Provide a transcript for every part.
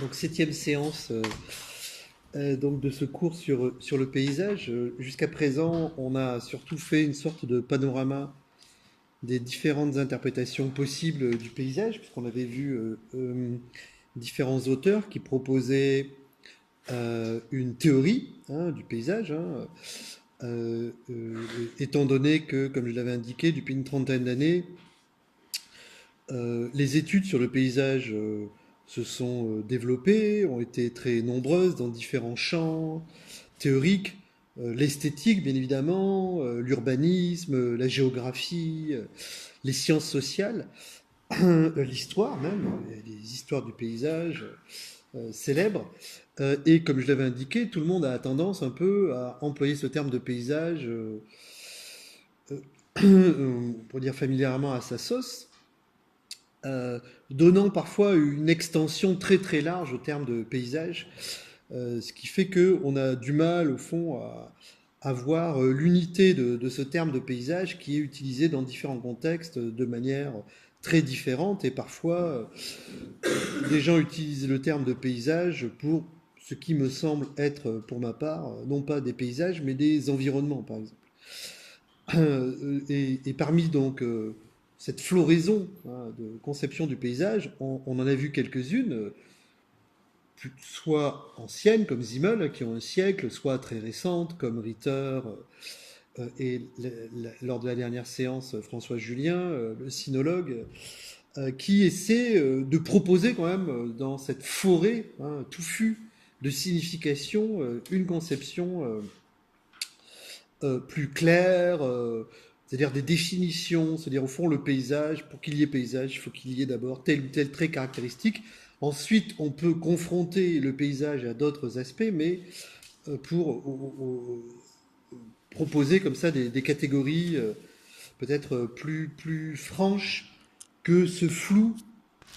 Donc, septième séance donc de ce cours sur le paysage. Jusqu'à présent, on a surtout fait une sorte de panorama des différentes interprétations possibles du paysage, puisqu'on avait vu différents auteurs qui proposaient une théorie du paysage, étant donné que, comme je l'avais indiqué, depuis une trentaine d'années, les études sur le paysage se sont développées, ont été très nombreuses dans différents champs théoriques, l'esthétique bien évidemment, l'urbanisme, la géographie, les sciences sociales, l'histoire même, les histoires du paysage célèbres. Et comme je l'avais indiqué, tout le monde a tendance un peu à employer ce terme de paysage, pour dire familièrement, à sa sauce, donnant parfois une extension très très large au terme de paysage, ce qui fait qu'on a du mal au fond à voir l'unité de ce terme de paysage qui est utilisé dans différents contextes de manière très différente, et parfois des gens utilisent le terme de paysage pour ce qui me semble être pour ma part non pas des paysages mais des environnements par exemple. Et parmi donc cette floraison de conception du paysage, on en a vu quelques-unes, soit anciennes comme Zimmel, qui ont un siècle, soit très récentes comme Ritter, et lors de la dernière séance, François Julien, le sinologue, qui essaie de proposer quand même dans cette forêt touffue de signification une conception plus clair, c'est-à-dire des définitions, c'est-à-dire au fond le paysage, pour qu'il y ait paysage, il faut qu'il y ait d'abord tel ou tel trait caractéristique. Ensuite, on peut confronter le paysage à d'autres aspects, mais pour proposer comme ça des catégories peut-être plus franches que ce flou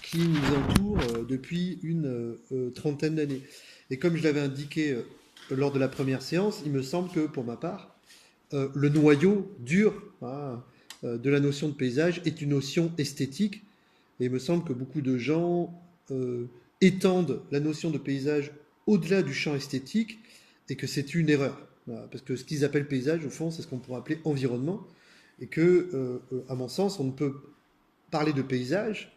qui nous entoure depuis une trentaine d'années. Et comme je l'avais indiqué lors de la première séance, il me semble que pour ma part, le noyau dur de la notion de paysage est une notion esthétique. Et il me semble que beaucoup de gens étendent la notion de paysage au-delà du champ esthétique et que c'est une erreur. Voilà, parce que ce qu'ils appellent paysage, au fond, c'est ce qu'on pourrait appeler environnement. Et que, à mon sens, on ne peut parler de paysage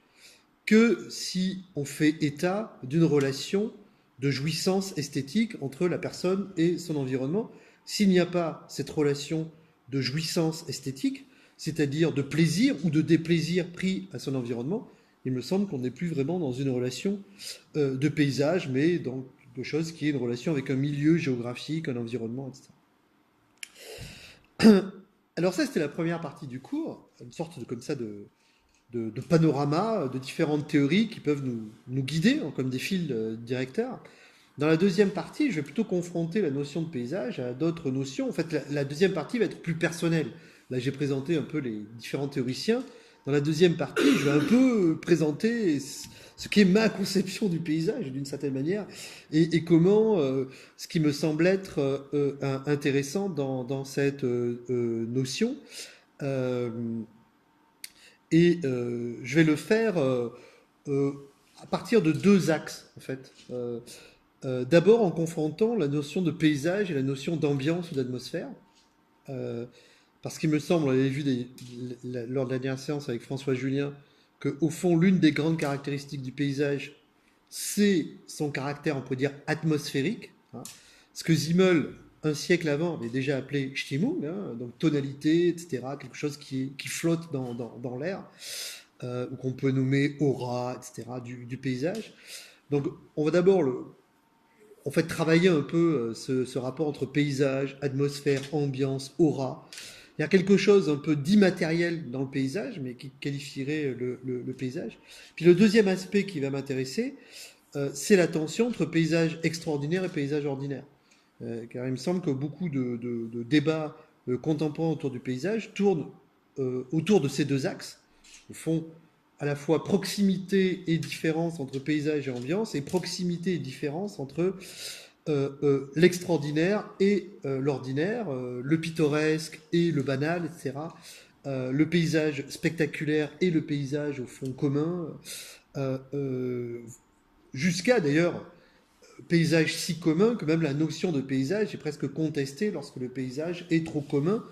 que si on fait état d'une relation de jouissance esthétique entre la personne et son environnement. S'il n'y a pas cette relation de jouissance esthétique, c'est-à-dire de plaisir ou de déplaisir pris à son environnement, il me semble qu'on n'est plus vraiment dans une relation de paysage, mais dans quelque chose qui est une relation avec un milieu géographique, un environnement, etc. Alors ça, c'était la première partie du cours, une sorte de, comme ça de panorama, de différentes théories qui peuvent nous guider comme des fils directeurs. Dans la deuxième partie, je vais plutôt confronter la notion de paysage à d'autres notions. En fait, la deuxième partie va être plus personnelle. Là, j'ai présenté un peu les différents théoriciens. Dans la deuxième partie, je vais un peu présenter ce qu'est ma conception du paysage, d'une certaine manière, et comment ce qui me semble être intéressant dans cette notion. Euh, et je vais le faire euh, à partir de deux axes, en fait. D'abord en confrontant la notion de paysage et la notion d'ambiance ou d'atmosphère. Euh, Parce qu'il me semble, on avait vu lors de la dernière séance avec François Julien, qu'au fond, l'une des grandes caractéristiques du paysage, c'est son caractère, on peut dire, atmosphérique. Ce que Zimmel, un siècle avant, avait déjà appelé Stimmung, donc tonalité, etc., quelque chose qui flotte dans l'air, ou qu'on peut nommer aura, etc., du paysage. Donc, on va d'abord en fait, travailler un peu ce rapport entre paysage, atmosphère, ambiance, aura. Il y a quelque chose un peu d'immatériel dans le paysage, mais qui qualifierait le paysage. Puis le deuxième aspect qui va m'intéresser, c'est la tension entre paysage extraordinaire et paysage ordinaire. Car il me semble que beaucoup de débats contemporains autour du paysage tournent autour de ces deux axes. Au fond, à la fois proximité et différence entre paysage et ambiance, et proximité et différence entre l'extraordinaire et l'ordinaire, le pittoresque et le banal, etc. Le paysage spectaculaire et le paysage au fond commun. Euh, euh, jusqu'à d'ailleurs paysage si commun que même la notion de paysage est presque contestée lorsque le paysage est trop commun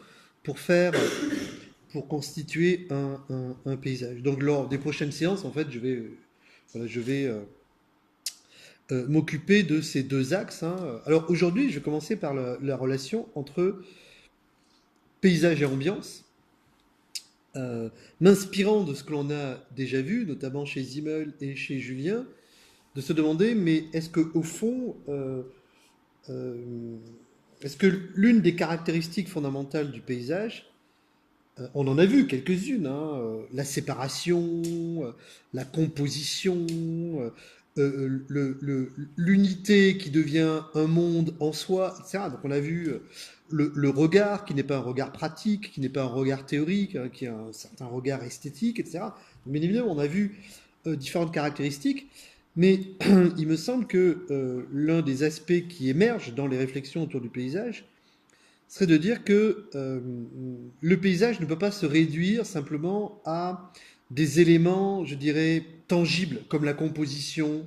pour faire, pour constituer un paysage. Donc lors des prochaines séances, en fait, voilà, je vais m'occuper de ces deux axes, hein. Alors aujourd'hui, je vais commencer par la relation entre paysage et ambiance, m'inspirant de ce que l'on a déjà vu, notamment chez Zimmel et chez Julien, de se demander, mais est-ce que au fond, euh, est-ce que l'une des caractéristiques fondamentales du paysage, on en a vu quelques-unes, hein, la séparation, la composition, l'unité qui devient un monde en soi, etc. Donc on a vu le regard qui n'est pas un regard pratique, qui n'est pas un regard théorique, hein, qui est un certain regard esthétique, etc. Donc, bien évidemment, on a vu différentes caractéristiques, mais il me semble que l'un des aspects qui émergent dans les réflexions autour du paysage, serait de dire que le paysage ne peut pas se réduire simplement à des éléments, je dirais, tangibles, comme la composition,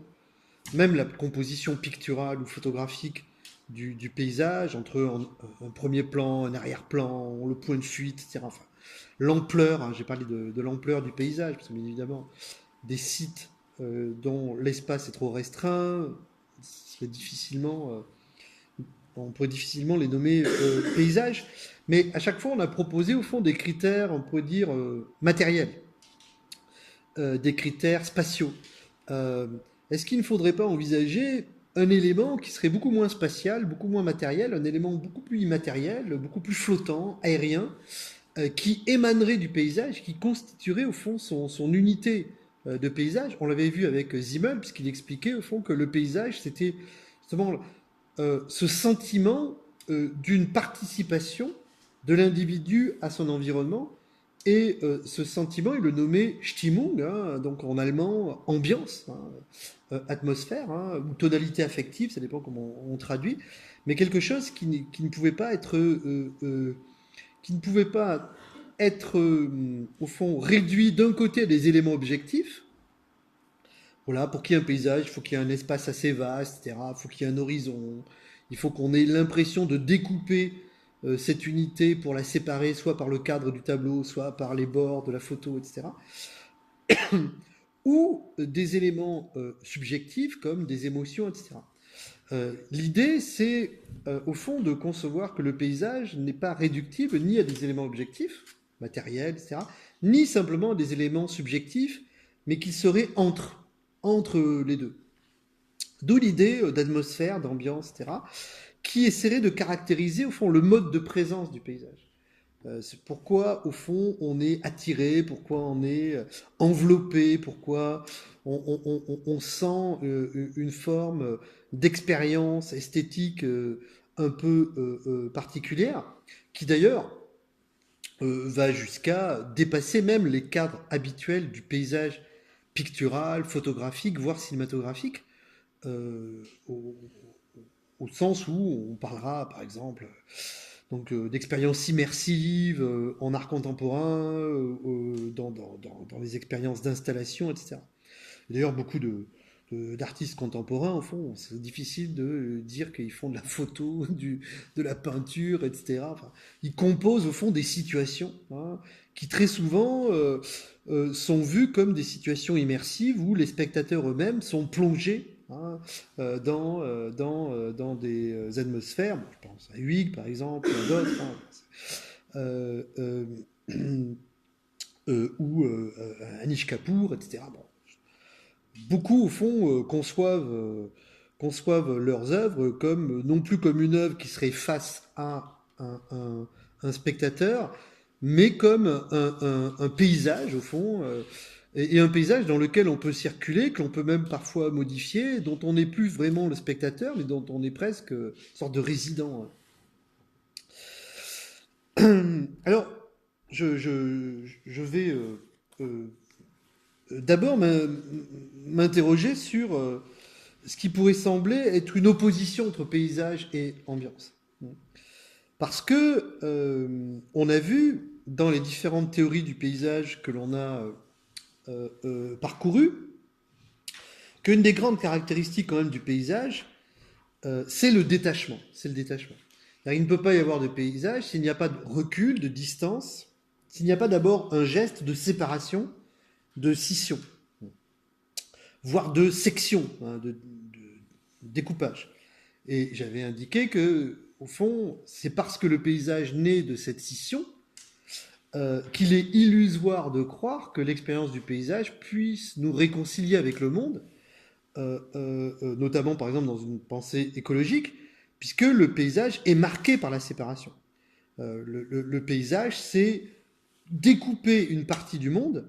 même la composition picturale ou photographique du paysage, entre un premier plan, un arrière-plan, le point de fuite, etc. Enfin, l'ampleur, hein, j'ai parlé de l'ampleur du paysage, parce que bien évidemment, des sites dont l'espace est trop restreint, serait difficilement on pourrait difficilement les nommer paysages, mais à chaque fois on a proposé au fond des critères, on pourrait dire matériels, des critères spatiaux. Euh, Est-ce qu'il ne faudrait pas envisager un élément qui serait beaucoup moins spatial, beaucoup moins matériel, un élément beaucoup plus immatériel, beaucoup plus flottant, aérien, qui émanerait du paysage, qui constituerait au fond son unité de paysage? On l'avait vu avec Zimmel, puisqu'il expliquait au fond que le paysage, c'était justement ce sentiment d'une participation de l'individu à son environnement. Et ce sentiment, il le nommait Stimmung, hein, donc en allemand, ambiance, hein, atmosphère, hein, ou tonalité affective, ça dépend comment on traduit, mais quelque chose qui ne pouvait pas être, qui ne pouvait pas être au fond, réduit d'un côté à des éléments objectifs. Voilà, pour qu'il y ait un paysage, il faut qu'il y ait un espace assez vaste, etc. Il faut qu'il y ait un horizon. Il faut qu'on ait l'impression de découper cette unité pour la séparer, soit par le cadre du tableau, soit par les bords de la photo, etc. Ou des éléments subjectifs comme des émotions, etc. L'idée, c'est au fond de concevoir que le paysage n'est pas réductible ni à des éléments objectifs, matériels, etc., ni simplement à des éléments subjectifs, mais qu'il serait entre les deux. D'où l'idée d'atmosphère, d'ambiance, etc., qui essaierait de caractériser au fond le mode de présence du paysage. C'est pourquoi, au fond, on est attiré, pourquoi on est enveloppé, pourquoi on sent une forme d'expérience esthétique un peu particulière, qui d'ailleurs va jusqu'à dépasser même les cadres habituels du paysage pictural, photographique, voire cinématographique, euh, au, au sens où on parlera, par exemple, donc d'expériences immersives en art contemporain, dans les expériences d'installation, etc. D'ailleurs, beaucoup d'artistes contemporains, au fond, c'est difficile de dire qu'ils font de la photo, de la peinture, etc. Enfin, ils composent, au fond, des situations, hein, qui très souvent sont vues comme des situations immersives où les spectateurs eux-mêmes sont plongés, hein, dans des atmosphères. Bon, je pense à Huyghe, par exemple, ou à d'autres, hein, euh, euh, ou Anish Kapoor, etc. Bon, beaucoup, au fond, conçoivent leurs œuvres comme, non plus comme une œuvre qui serait face à un spectateur, mais comme un paysage, au fond, et un paysage dans lequel on peut circuler, que l'on peut même parfois modifier, dont on n'est plus vraiment le spectateur, mais dont on est presque une sorte de résident. Alors, je vais d'abord m'interroger sur ce qui pourrait sembler être une opposition entre paysage et ambiance. Parce que on a vu dans les différentes théories du paysage que l'on a parcourues, qu'une des grandes caractéristiques quand même du paysage, c'est le détachement. C'est le détachement. Il ne peut pas y avoir de paysage s'il n'y a pas de recul, de distance, s'il n'y a pas d'abord un geste de séparation, de scission, voire de section, hein, de découpage. Et j'avais indiqué que, au fond, c'est parce que le paysage naît de cette scission qu'il est illusoire de croire que l'expérience du paysage puisse nous réconcilier avec le monde, notamment par exemple dans une pensée écologique, puisque le paysage est marqué par la séparation. Le paysage, c'est découper une partie du monde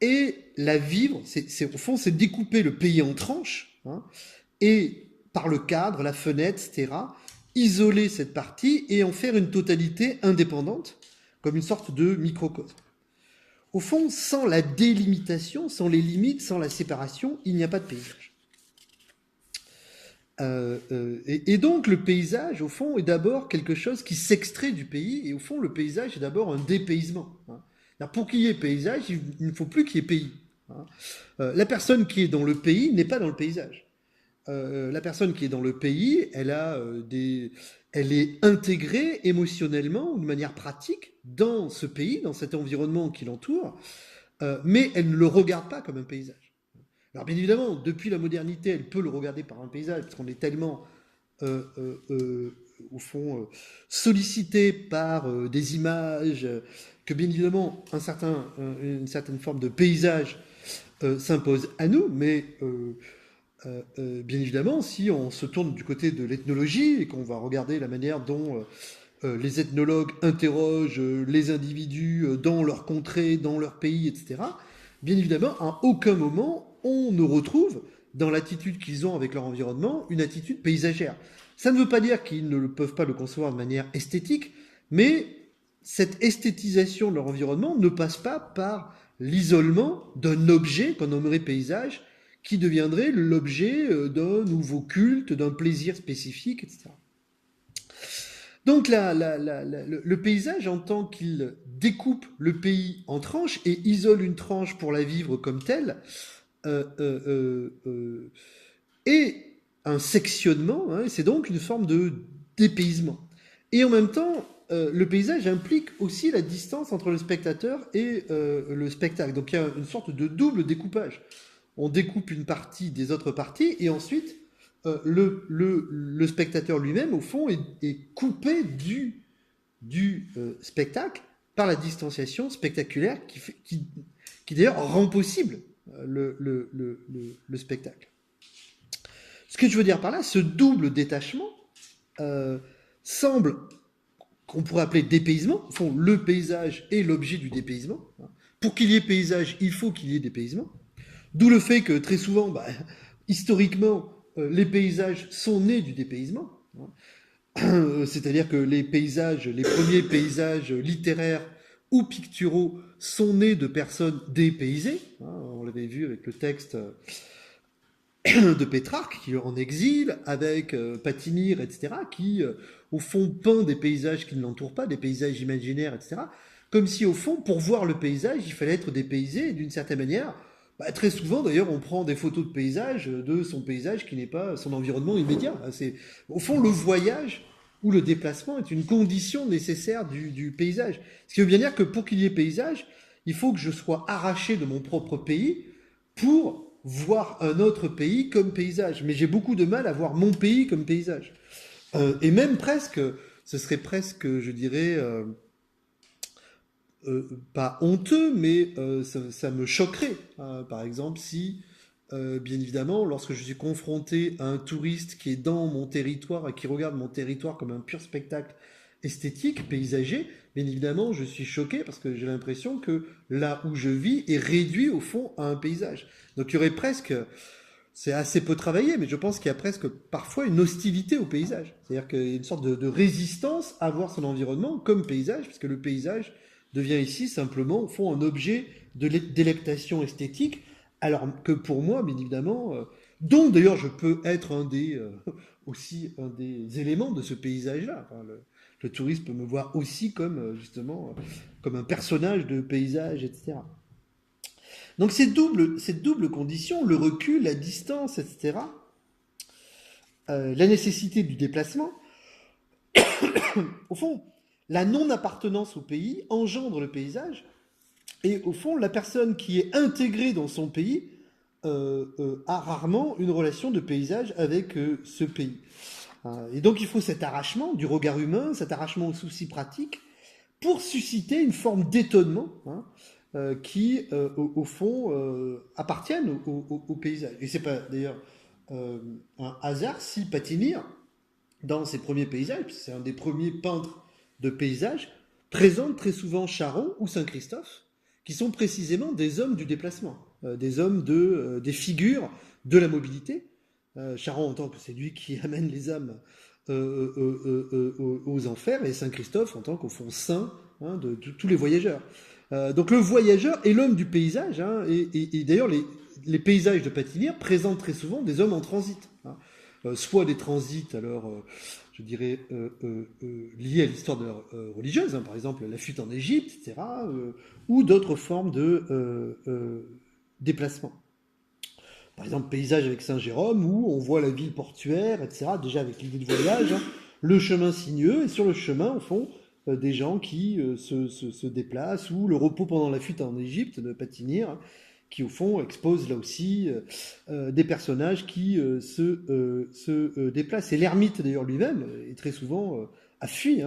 et la vivre, au fond, c'est découper le pays en tranches, hein, et par le cadre, la fenêtre, etc., isoler cette partie et en faire une totalité indépendante, comme une sorte de microcosme. Au fond, sans la délimitation, sans les limites, sans la séparation, il n'y a pas de paysage. Et donc le paysage, au fond, est d'abord quelque chose qui s'extrait du pays, et au fond, le paysage est d'abord un dépaysement. Hein. Pour qu'il y ait paysage, il ne faut plus qu'il y ait pays. Hein. La personne qui est dans le pays n'est pas dans le paysage. La personne qui est dans le pays, elle est intégrée émotionnellement ou de manière pratique dans ce pays, dans cet environnement qui l'entoure, mais elle ne le regarde pas comme un paysage. Alors bien évidemment, depuis la modernité, elle peut le regarder par un paysage, parce qu'on est tellement, au fond, sollicité par des images, que bien évidemment, une certaine forme de paysage s'impose à nous, mais bien évidemment, si on se tourne du côté de l'ethnologie et qu'on va regarder la manière dont les ethnologues interrogent les individus dans leur contrée, dans leur pays, etc., bien évidemment, à aucun moment, on ne retrouve dans l'attitude qu'ils ont avec leur environnement une attitude paysagère. Ça ne veut pas dire qu'ils ne peuvent pas le concevoir de manière esthétique, mais cette esthétisation de leur environnement ne passe pas par l'isolement d'un objet qu'on nommerait paysage, qui deviendrait l'objet d'un nouveau culte, d'un plaisir spécifique, etc. Donc le paysage, en tant qu'il découpe le pays en tranches et isole une tranche pour la vivre comme telle, est un sectionnement, hein, c'est donc une forme de dépaysement. Et en même temps, le paysage implique aussi la distance entre le spectateur et le spectacle. Donc il y a une sorte de double découpage. On découpe une partie des autres parties et ensuite le spectateur lui-même, au fond, est coupé du spectacle par la distanciation spectaculaire qui d'ailleurs rend possible le spectacle. Ce que je veux dire par là, ce double détachement semble, qu'on pourrait appeler dépaysement, au fond, le paysage est l'objet du dépaysement. Pour qu'il y ait paysage, il faut qu'il y ait dépaysement. D'où le fait que très souvent, historiquement, les paysages sont nés du dépaysement. C'est-à-dire que les premiers paysages littéraires ou picturaux sont nés de personnes dépaysées. On l'avait vu avec le texte de Pétrarque, qui est en exil, avec Patinir, etc., qui, au fond, peint des paysages qui ne l'entourent pas, des paysages imaginaires, etc., comme si, au fond, pour voir le paysage, il fallait être dépaysé, et d'une certaine manière, très souvent, d'ailleurs, on prend des photos de paysage, de son paysage qui n'est pas son environnement immédiat. C'est, au fond, le voyage ou le déplacement est une condition nécessaire du paysage. Ce qui veut bien dire que pour qu'il y ait paysage, il faut que je sois arraché de mon propre pays pour voir un autre pays comme paysage. Mais j'ai beaucoup de mal à voir mon pays comme paysage. Et même presque, ce serait presque, je dirais, pas honteux, mais ça me choquerait. Par exemple, si, bien évidemment, lorsque je suis confronté à un touriste qui est dans mon territoire et qui regarde mon territoire comme un pur spectacle esthétique, paysager, bien évidemment, je suis choqué parce que j'ai l'impression que là où je vis est réduit au fond à un paysage. Donc il y aurait presque, c'est assez peu travaillé, mais je pense qu'il y a presque parfois une hostilité au paysage. C'est-à-dire qu'il y a une sorte de résistance à voir son environnement comme paysage, puisque le paysage devient ici simplement, au fond, un objet de délectation esthétique, alors que pour moi, bien évidemment, dont d'ailleurs je peux être aussi un des éléments de ce paysage-là. Enfin, le touriste peut me voir aussi comme, justement, comme un personnage de paysage, etc. Donc cette double condition, le recul, la distance, etc., la nécessité du déplacement, au fond, la non-appartenance au pays engendre le paysage, et au fond, la personne qui est intégrée dans son pays a rarement une relation de paysage avec ce pays. Et donc il faut cet arrachement du regard humain, cet arrachement aux soucis pratiques, pour susciter une forme d'étonnement qui, au fond, appartiennent au paysage. Et c'est pas d'ailleurs un hasard si Patinir, dans ses premiers paysages, c'est un des premiers peintres de paysages, présente très souvent Charon ou Saint-Christophe, qui sont précisément des hommes du déplacement, des hommes des figures de la mobilité. Charon en tant que c'est lui qui amène les âmes aux enfers, et Saint-Christophe en tant qu'au fond saint de tous les voyageurs. Donc le voyageur est l'homme du paysage, et d'ailleurs les paysages de Patinir présentent très souvent des hommes en transit. Soit des transits, alors je dirais liés à l'histoire religieuse, par exemple la fuite en Égypte, etc., ou d'autres formes de déplacement. Par exemple, paysage avec Saint-Jérôme, où on voit la ville portuaire, etc., déjà avec l'idée de voyage, le chemin sinueux, et sur le chemin, au fond, des gens qui se déplacent, ou le repos pendant la fuite en Égypte de Patinir, qui au fond expose là aussi des personnages qui se déplacent. Et l'ermite d'ailleurs lui-même est très souvent a fui.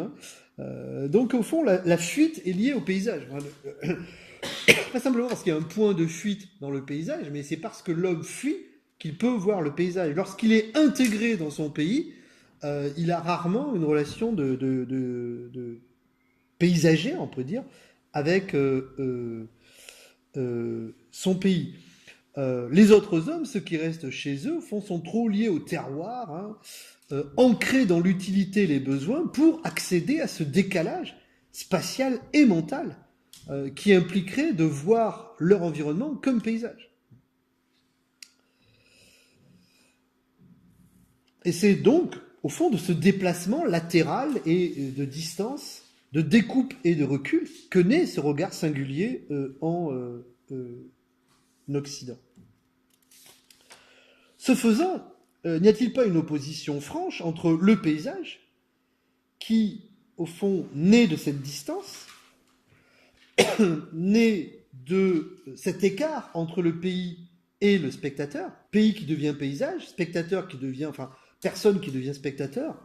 Donc au fond, la fuite est liée au paysage. Pas simplement parce qu'il y a un point de fuite dans le paysage, mais c'est parce que l'homme fuit qu'il peut voir le paysage. Lorsqu'il est intégré dans son pays, il a rarement une relation de paysager, on peut dire, avec son pays. Les autres hommes, ceux qui restent chez eux, sont trop liés au terroir, ancrés dans l'utilité et les besoins pour accéder à ce décalage spatial et mental qui impliquerait de voir leur environnement comme paysage. Et c'est donc, au fond, de ce déplacement latéral et de distance, de découpe et de recul, que naît ce regard singulier en Occident. Ce faisant, n'y a-t-il pas une opposition franche entre le paysage, qui, au fond, naît de cette distance, naît de cet écart entre le pays et le spectateur, pays qui devient paysage, spectateur qui devient, enfin, personne qui devient spectateur,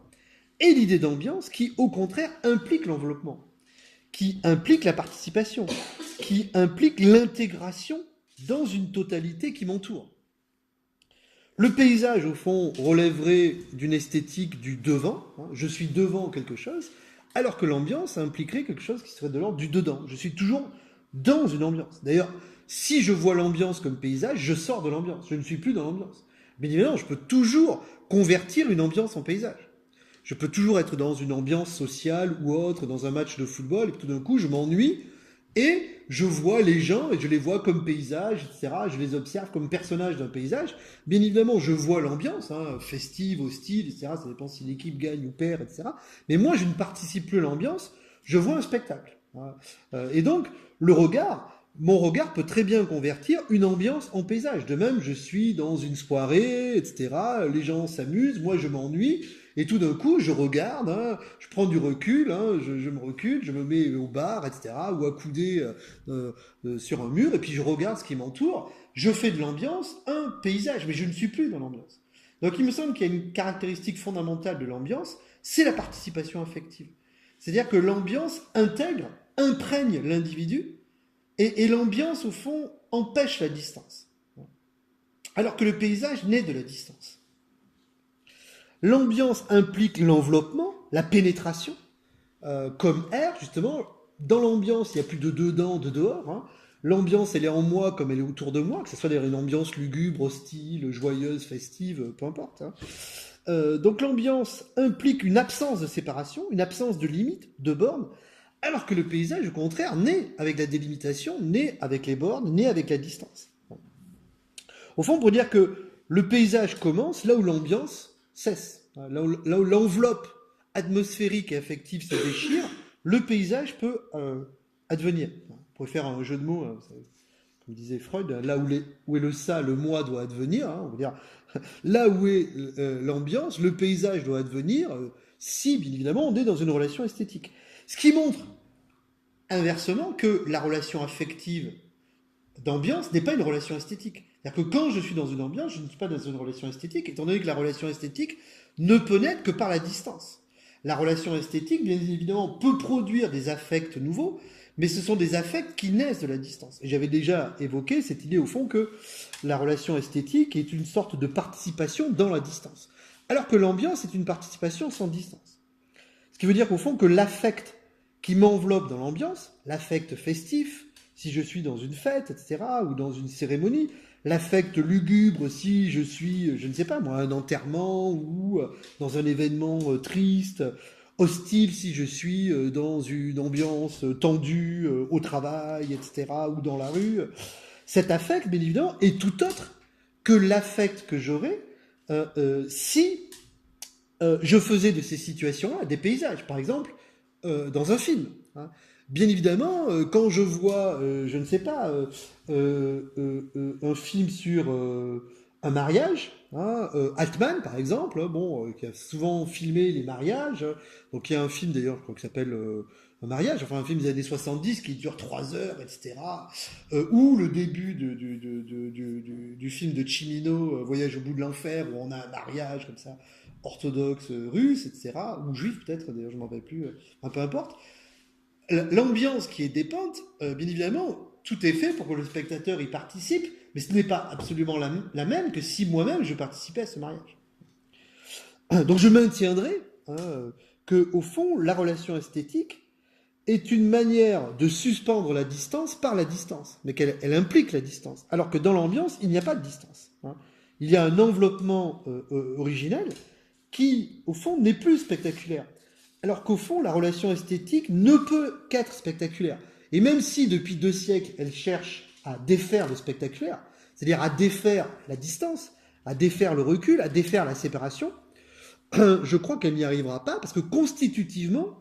et l'idée d'ambiance qui, au contraire, implique l'enveloppement, qui implique la participation, qui implique l'intégration dans une totalité qui m'entoure. Le paysage, au fond, relèverait d'une esthétique du devant, je suis devant quelque chose, alors que l'ambiance impliquerait quelque chose qui serait de l'ordre du dedans. Je suis toujours dans une ambiance. D'ailleurs, si je vois l'ambiance comme paysage, je sors de l'ambiance, je ne suis plus dans l'ambiance. Mais évidemment, je peux toujours convertir une ambiance en paysage. Je peux toujours être dans une ambiance sociale ou autre, dans un match de football, et tout d'un coup, je m'ennuie, et je vois les gens, et je les vois comme paysages, etc. Je les observe comme personnages d'un paysage. Bien évidemment, je vois l'ambiance, festive, hostile, etc. Ça dépend si l'équipe gagne ou perd, etc. Mais moi, je ne participe plus à l'ambiance, je vois un spectacle. Et donc, mon regard peut très bien convertir une ambiance en paysage. De même, je suis dans une soirée, etc. Les gens s'amusent, moi je m'ennuie. Et tout d'un coup, je regarde, je prends du recul, je me recule, je me mets au bar, etc., ou accoudé sur un mur, et puis je regarde ce qui m'entoure. Je fais de l'ambiance un paysage, mais je ne suis plus dans l'ambiance. Donc il me semble qu'il y a une caractéristique fondamentale de l'ambiance, c'est la participation affective. C'est-à-dire que l'ambiance intègre, imprègne l'individu, et l'ambiance, au fond, empêche la distance. Alors que le paysage naît de la distance. L'ambiance implique l'enveloppement, la pénétration, comme air, justement. Dans l'ambiance, il n'y a plus de dedans, de dehors. L'ambiance, elle est en moi comme elle est autour de moi, que ce soit d'ailleurs une ambiance lugubre, hostile, joyeuse, festive, peu importe. Donc l'ambiance implique une absence de séparation, une absence de limite, de bornes, alors que le paysage, au contraire, naît avec la délimitation, naît avec les bornes, naît avec la distance. Au fond, pour dire que le paysage commence là où l'ambiance cesse, là où l'enveloppe atmosphérique et affective se déchire, le paysage peut advenir. On pourrait faire un jeu de mots, comme disait Freud, là où est le ça, le moi doit advenir, hein, on veut dire, là où est l'ambiance, le paysage doit advenir, si, bien évidemment, on est dans une relation esthétique. Ce qui montre, inversement, que la relation affective d'ambiance n'est pas une relation esthétique. C'est-à-dire que quand je suis dans une ambiance, je ne suis pas dans une relation esthétique, étant donné que la relation esthétique ne peut naître que par la distance. La relation esthétique, bien évidemment, peut produire des affects nouveaux, mais ce sont des affects qui naissent de la distance. Et j'avais déjà évoqué cette idée, au fond, que la relation esthétique est une sorte de participation dans la distance, alors que l'ambiance est une participation sans distance. Ce qui veut dire, au fond, que l'affect qui m'enveloppe dans l'ambiance, l'affect festif, si je suis dans une fête, etc., ou dans une cérémonie, l'affect lugubre si je suis, je ne sais pas moi, un enterrement ou dans un événement triste, hostile si je suis dans une ambiance tendue au travail, etc., ou dans la rue. Cet affect, bien évidemment, est tout autre que l'affect que j'aurais si je faisais de ces situations-là des paysages, par exemple, dans un film. Hein. Bien évidemment, quand je vois, je ne sais pas, un film sur un mariage, hein, Altman par exemple, bon, qui a souvent filmé les mariages, donc il y a un film d'ailleurs, je crois que ça s'appelle Un mariage, enfin un film des années 70 qui dure 3 heures, etc. Ou le début du film de Cimino, Voyage au bout de l'enfer, où on a un mariage comme ça, orthodoxe russe, etc., ou juif peut-être, d'ailleurs je ne m'en rappelle plus, peu importe. L'ambiance qui est dépeinte, bien évidemment, tout est fait pour que le spectateur y participe, mais ce n'est pas absolument la même que si moi-même je participais à ce mariage. Donc je maintiendrai que, au fond, la relation esthétique est une manière de suspendre la distance par la distance, mais qu'elle implique la distance. Alors que dans l'ambiance, il n'y a pas de distance. Hein. Il y a un enveloppement originel qui, au fond, n'est plus spectaculaire. Alors qu'au fond, la relation esthétique ne peut qu'être spectaculaire. Et même si, depuis 2 siècles, elle cherche à défaire le spectaculaire, c'est-à-dire à défaire la distance, à défaire le recul, à défaire la séparation, je crois qu'elle n'y arrivera pas, parce que constitutivement,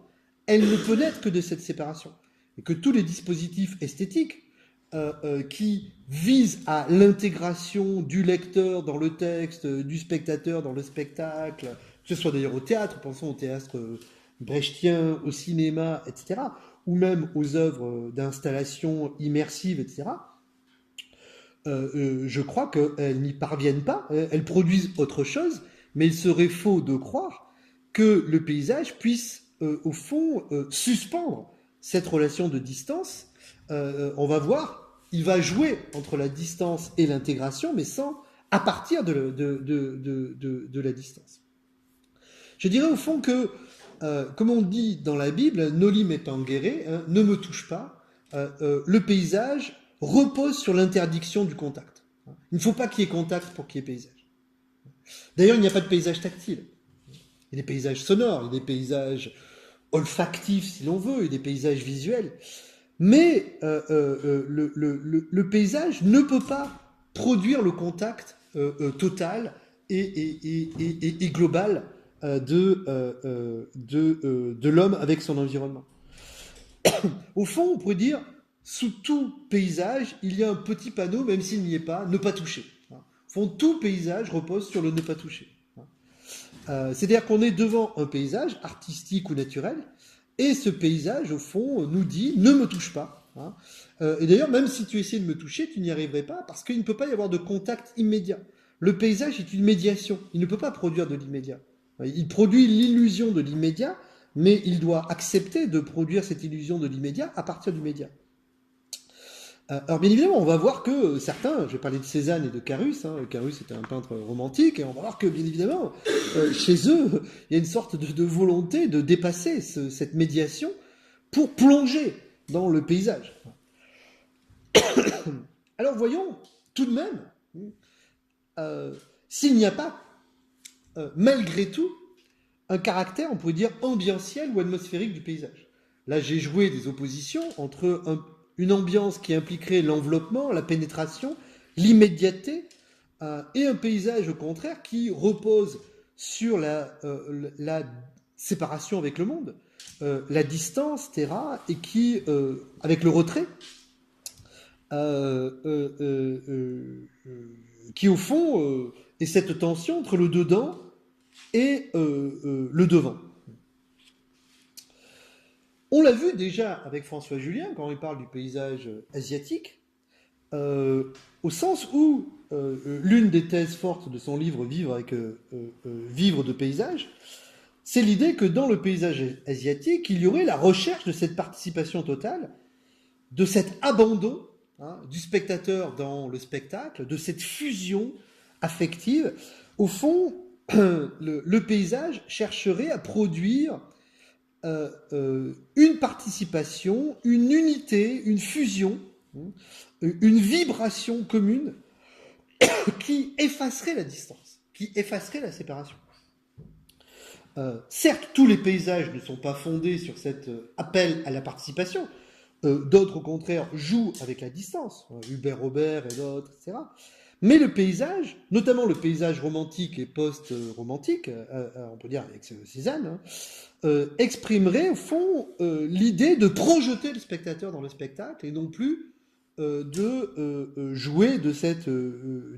elle ne peut naître que de cette séparation. Et que tous les dispositifs esthétiques qui visent à l'intégration du lecteur dans le texte, du spectateur dans le spectacle, que ce soit d'ailleurs au théâtre, pensons au théâtre brechtien, au cinéma, etc., ou même aux œuvres d'installation immersive, etc., je crois qu'elles n'y parviennent pas. Elles produisent autre chose, mais il serait faux de croire que le paysage puisse, au fond, suspendre cette relation de distance. On va voir, il va jouer entre la distance et l'intégration, mais sans à partir de la distance. Je dirais au fond que, comme on dit dans la Bible, nolim et tangere, hein, ne me touche pas, le paysage repose sur l'interdiction du contact. Il ne faut pas qu'il y ait contact pour qu'il y ait paysage. D'ailleurs, il n'y a pas de paysage tactile. Il y a des paysages sonores, il y a des paysages olfactifs, si l'on veut, et des paysages visuels. Mais le paysage ne peut pas produire le contact total et global de l'homme avec son environnement. Au fond, on pourrait dire, sous tout paysage, il y a un petit panneau, même s'il n'y est pas, ne pas toucher. Au fond, tout paysage repose sur le ne pas toucher. C'est-à-dire qu'on est devant un paysage artistique ou naturel, et ce paysage, au fond, nous dit « ne me touche pas ». Et d'ailleurs, même si tu essaies de me toucher, tu n'y arriverais pas, parce qu'il ne peut pas y avoir de contact immédiat. Le paysage est une médiation, il ne peut pas produire de l'immédiat. Il produit l'illusion de l'immédiat, mais il doit accepter de produire cette illusion de l'immédiat à partir du média. Alors bien évidemment, on va voir que certains, je vais parler de Cézanne et de Carus, Carus était un peintre romantique, et on va voir que bien évidemment, chez eux, il y a une sorte de volonté de dépasser cette médiation pour plonger dans le paysage. Alors voyons tout de même, s'il n'y a pas, malgré tout, un caractère, on pourrait dire, ambientiel ou atmosphérique du paysage. Là, j'ai joué des oppositions entre une ambiance qui impliquerait l'enveloppement, la pénétration, l'immédiateté, et un paysage, au contraire, qui repose sur la séparation avec le monde, la distance, etc., et qui, avec le retrait, qui au fond est cette tension entre le dedans et le devant. On l'a vu déjà avec François Julien quand il parle du paysage asiatique, au sens où l'une des thèses fortes de son livre Vivre de paysage, c'est l'idée que dans le paysage asiatique, il y aurait la recherche de cette participation totale, de cet abandon du spectateur dans le spectacle, de cette fusion affective. Au fond, le paysage chercherait à produire une participation, une unité, une fusion, une vibration commune qui effacerait la distance, qui effacerait la séparation. Certes, tous les paysages ne sont pas fondés sur cet appel à la participation. D'autres, au contraire, jouent avec la distance. Hubert Robert et d'autres, etc. Mais le paysage, notamment le paysage romantique et post-romantique, on peut dire avec Cézanne, exprimerait au fond l'idée de projeter le spectateur dans le spectacle et non plus de jouer de cette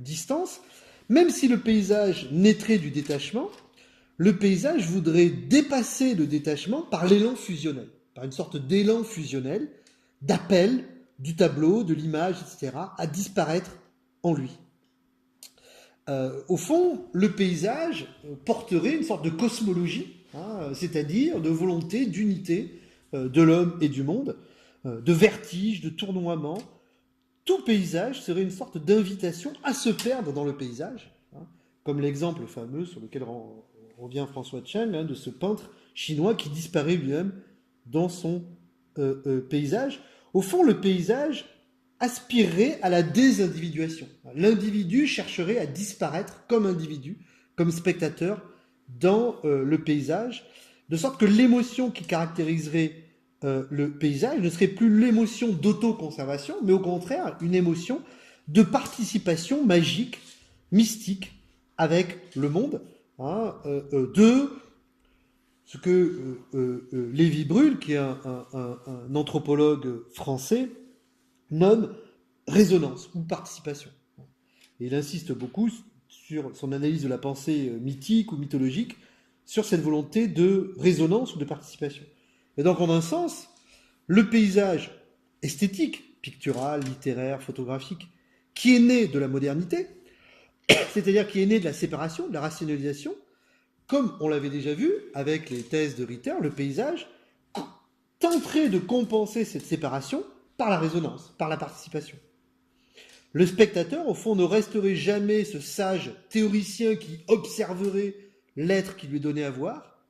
distance. Même si le paysage naîtrait du détachement, le paysage voudrait dépasser le détachement par l'élan fusionnel, par une sorte d'élan fusionnel, d'appel du tableau, de l'image, etc., à disparaître en lui. Au fond, le paysage porterait une sorte de cosmologie, c'est-à-dire de volonté d'unité de l'homme et du monde, de vertige, de tournoiement. Tout paysage serait une sorte d'invitation à se perdre dans le paysage, comme l'exemple fameux sur lequel revient François Cheng, de ce peintre chinois qui disparaît lui-même dans son paysage. Au fond, le paysage aspirerait à la désindividuation. L'individu chercherait à disparaître comme individu, comme spectateur dans le paysage, de sorte que l'émotion qui caractériserait le paysage ne serait plus l'émotion d'autoconservation, mais au contraire une émotion de participation magique, mystique avec le monde, de ce que Lévi-Bruhl, qui est un anthropologue français, nomme résonance ou participation. Et il insiste beaucoup sur son analyse de la pensée mythique ou mythologique, sur cette volonté de résonance ou de participation. Et donc, en un sens, le paysage esthétique, pictural, littéraire, photographique, qui est né de la modernité, c'est-à-dire qui est né de la séparation, de la rationalisation, comme on l'avait déjà vu avec les thèses de Ritter, le paysage tenterait de compenser cette séparation par la résonance, par la participation. Le spectateur, au fond, ne resterait jamais ce sage théoricien qui observerait l'être qui lui est donné à voir,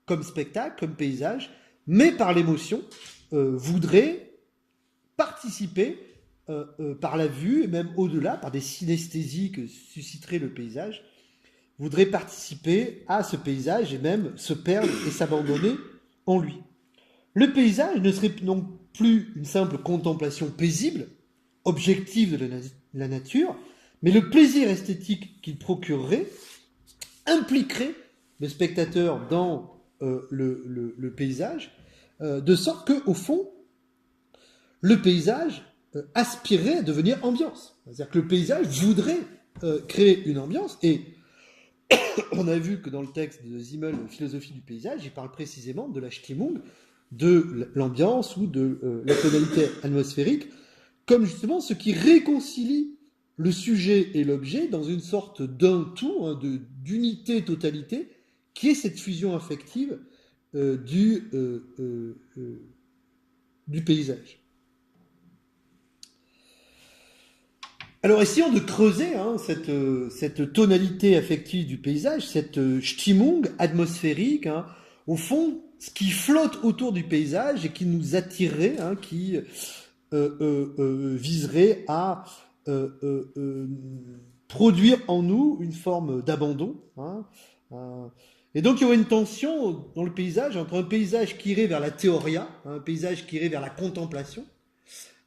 comme spectacle, comme paysage, mais par l'émotion, voudrait participer par la vue, et même au-delà, par des synesthésies que susciterait le paysage, voudrait participer à ce paysage et même se perdre et s'abandonner en lui. Le paysage ne serait non plus une simple contemplation paisible, objective de la nature, mais le plaisir esthétique qu'il procurerait impliquerait le spectateur dans le paysage, de sorte qu'au fond, le paysage aspirerait à devenir ambiance. C'est-à-dire que le paysage voudrait créer une ambiance, et on a vu que dans le texte de Simmel, Philosophie du paysage, il parle précisément de la Stimmung, de l'ambiance ou de la tonalité atmosphérique, comme justement ce qui réconcilie le sujet et l'objet dans une sorte d'un tout, d'unité totalité, qui est cette fusion affective du paysage. Alors essayons de creuser cette tonalité affective du paysage, cette Stimmung atmosphérique, au fond, ce qui flotte autour du paysage et qui nous attirerait, qui viserait à produire en nous une forme d'abandon. Et donc il y aurait une tension dans le paysage entre un paysage qui irait vers la théoria, un paysage qui irait vers la contemplation,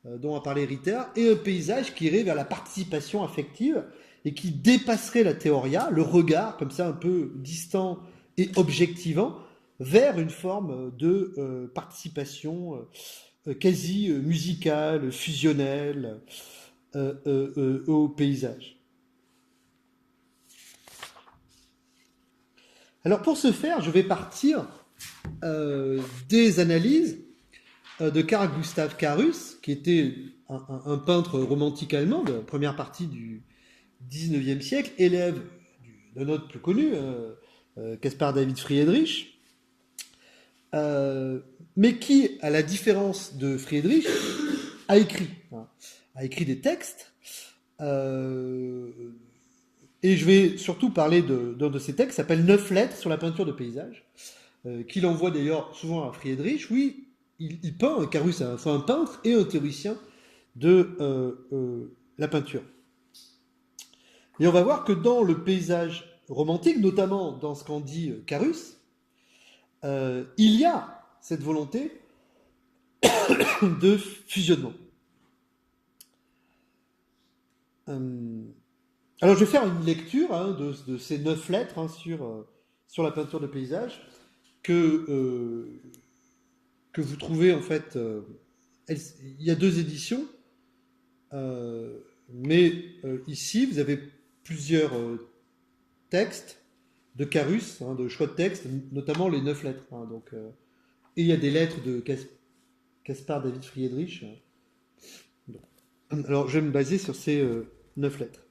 dont a parlé Ritter, et un paysage qui irait vers la participation affective et qui dépasserait la théoria, le regard comme ça un peu distant et objectivant, vers une forme de participation quasi musical, fusionnel au paysage. Alors pour ce faire, je vais partir des analyses de Carl Gustav Carus, qui était un peintre romantique allemand de la première partie du XIXe siècle, élève d'un autre plus connu, Caspar David Friedrich, mais qui, à la différence de Friedrich, a écrit des textes. Et je vais surtout parler d'un de ces textes qui s'appelle 9 lettres sur la peinture de paysage, qu'il envoie d'ailleurs souvent à Friedrich. Oui, il peint, Carus est à la fois un peintre et un théoricien de la peinture. Et on va voir que dans le paysage romantique, notamment dans ce qu'en dit Carus, il y a cette volonté de fusionnement. Alors je vais faire une lecture de ces 9 lettres sur la peinture de paysage que vous trouvez en fait. Il y a 2 éditions, mais ici vous avez plusieurs textes de Carus, de choix de textes, notamment les 9 lettres. Et il y a des lettres de Caspar David Friedrich. Alors je vais me baser sur ces 9 lettres.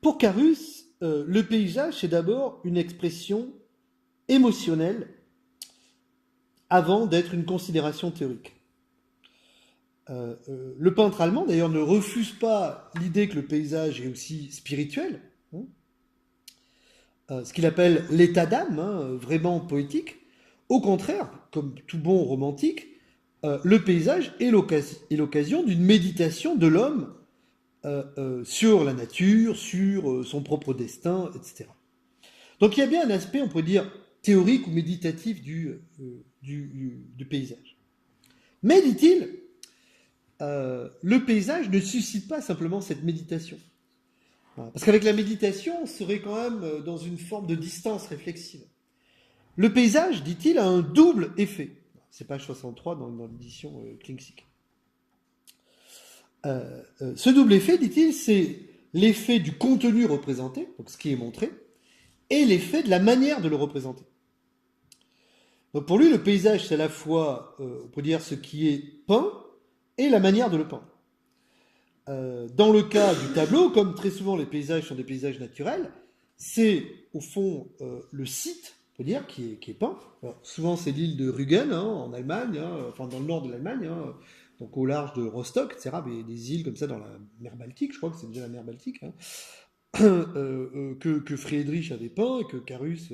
Pour Carus, le paysage, c'est d'abord une expression émotionnelle avant d'être une considération théorique. Le peintre allemand, d'ailleurs, ne refuse pas l'idée que le paysage est aussi spirituel, ce qu'il appelle l'état d'âme, vraiment poétique. Au contraire, comme tout bon romantique, le paysage est l'occasion d'une méditation de l'homme sur la nature, sur son propre destin, etc. Donc il y a bien un aspect, on pourrait dire, théorique ou méditatif du paysage. Mais, dit-il, le paysage ne suscite pas simplement cette méditation. Parce qu'avec la méditation, on serait quand même dans une forme de distance réflexive. Le paysage, dit-il, a un double effet. C'est page 63 dans l'édition Klingsik. Ce double effet, dit-il, c'est l'effet du contenu représenté, donc ce qui est montré, et l'effet de la manière de le représenter. Donc pour lui, le paysage, c'est à la fois, on peut dire, ce qui est peint et la manière de le peindre. Dans le cas du tableau, comme très souvent les paysages sont des paysages naturels, c'est au fond le site, on peut dire, qui est peint. Alors, souvent c'est l'île de Rügen en Allemagne, enfin dans le nord de l'Allemagne, donc au large de Rostock, etc. Mais des îles comme ça dans la mer Baltique, je crois que c'est déjà la mer Baltique, que Friedrich avait peint et que Carus,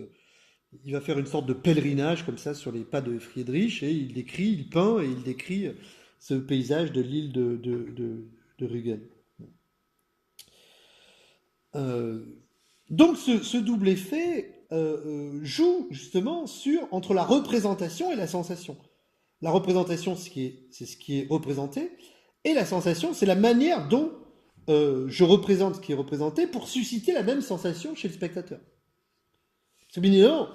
il va faire une sorte de pèlerinage comme ça sur les pas de Friedrich et il peint et il décrit ce paysage de l'île de Rügen. Donc ce double effet joue justement entre la représentation et la sensation. La représentation, c'est ce qui est représenté, et la sensation, c'est la manière dont je représente ce qui est représenté pour susciter la même sensation chez le spectateur. Parce que bien évidemment,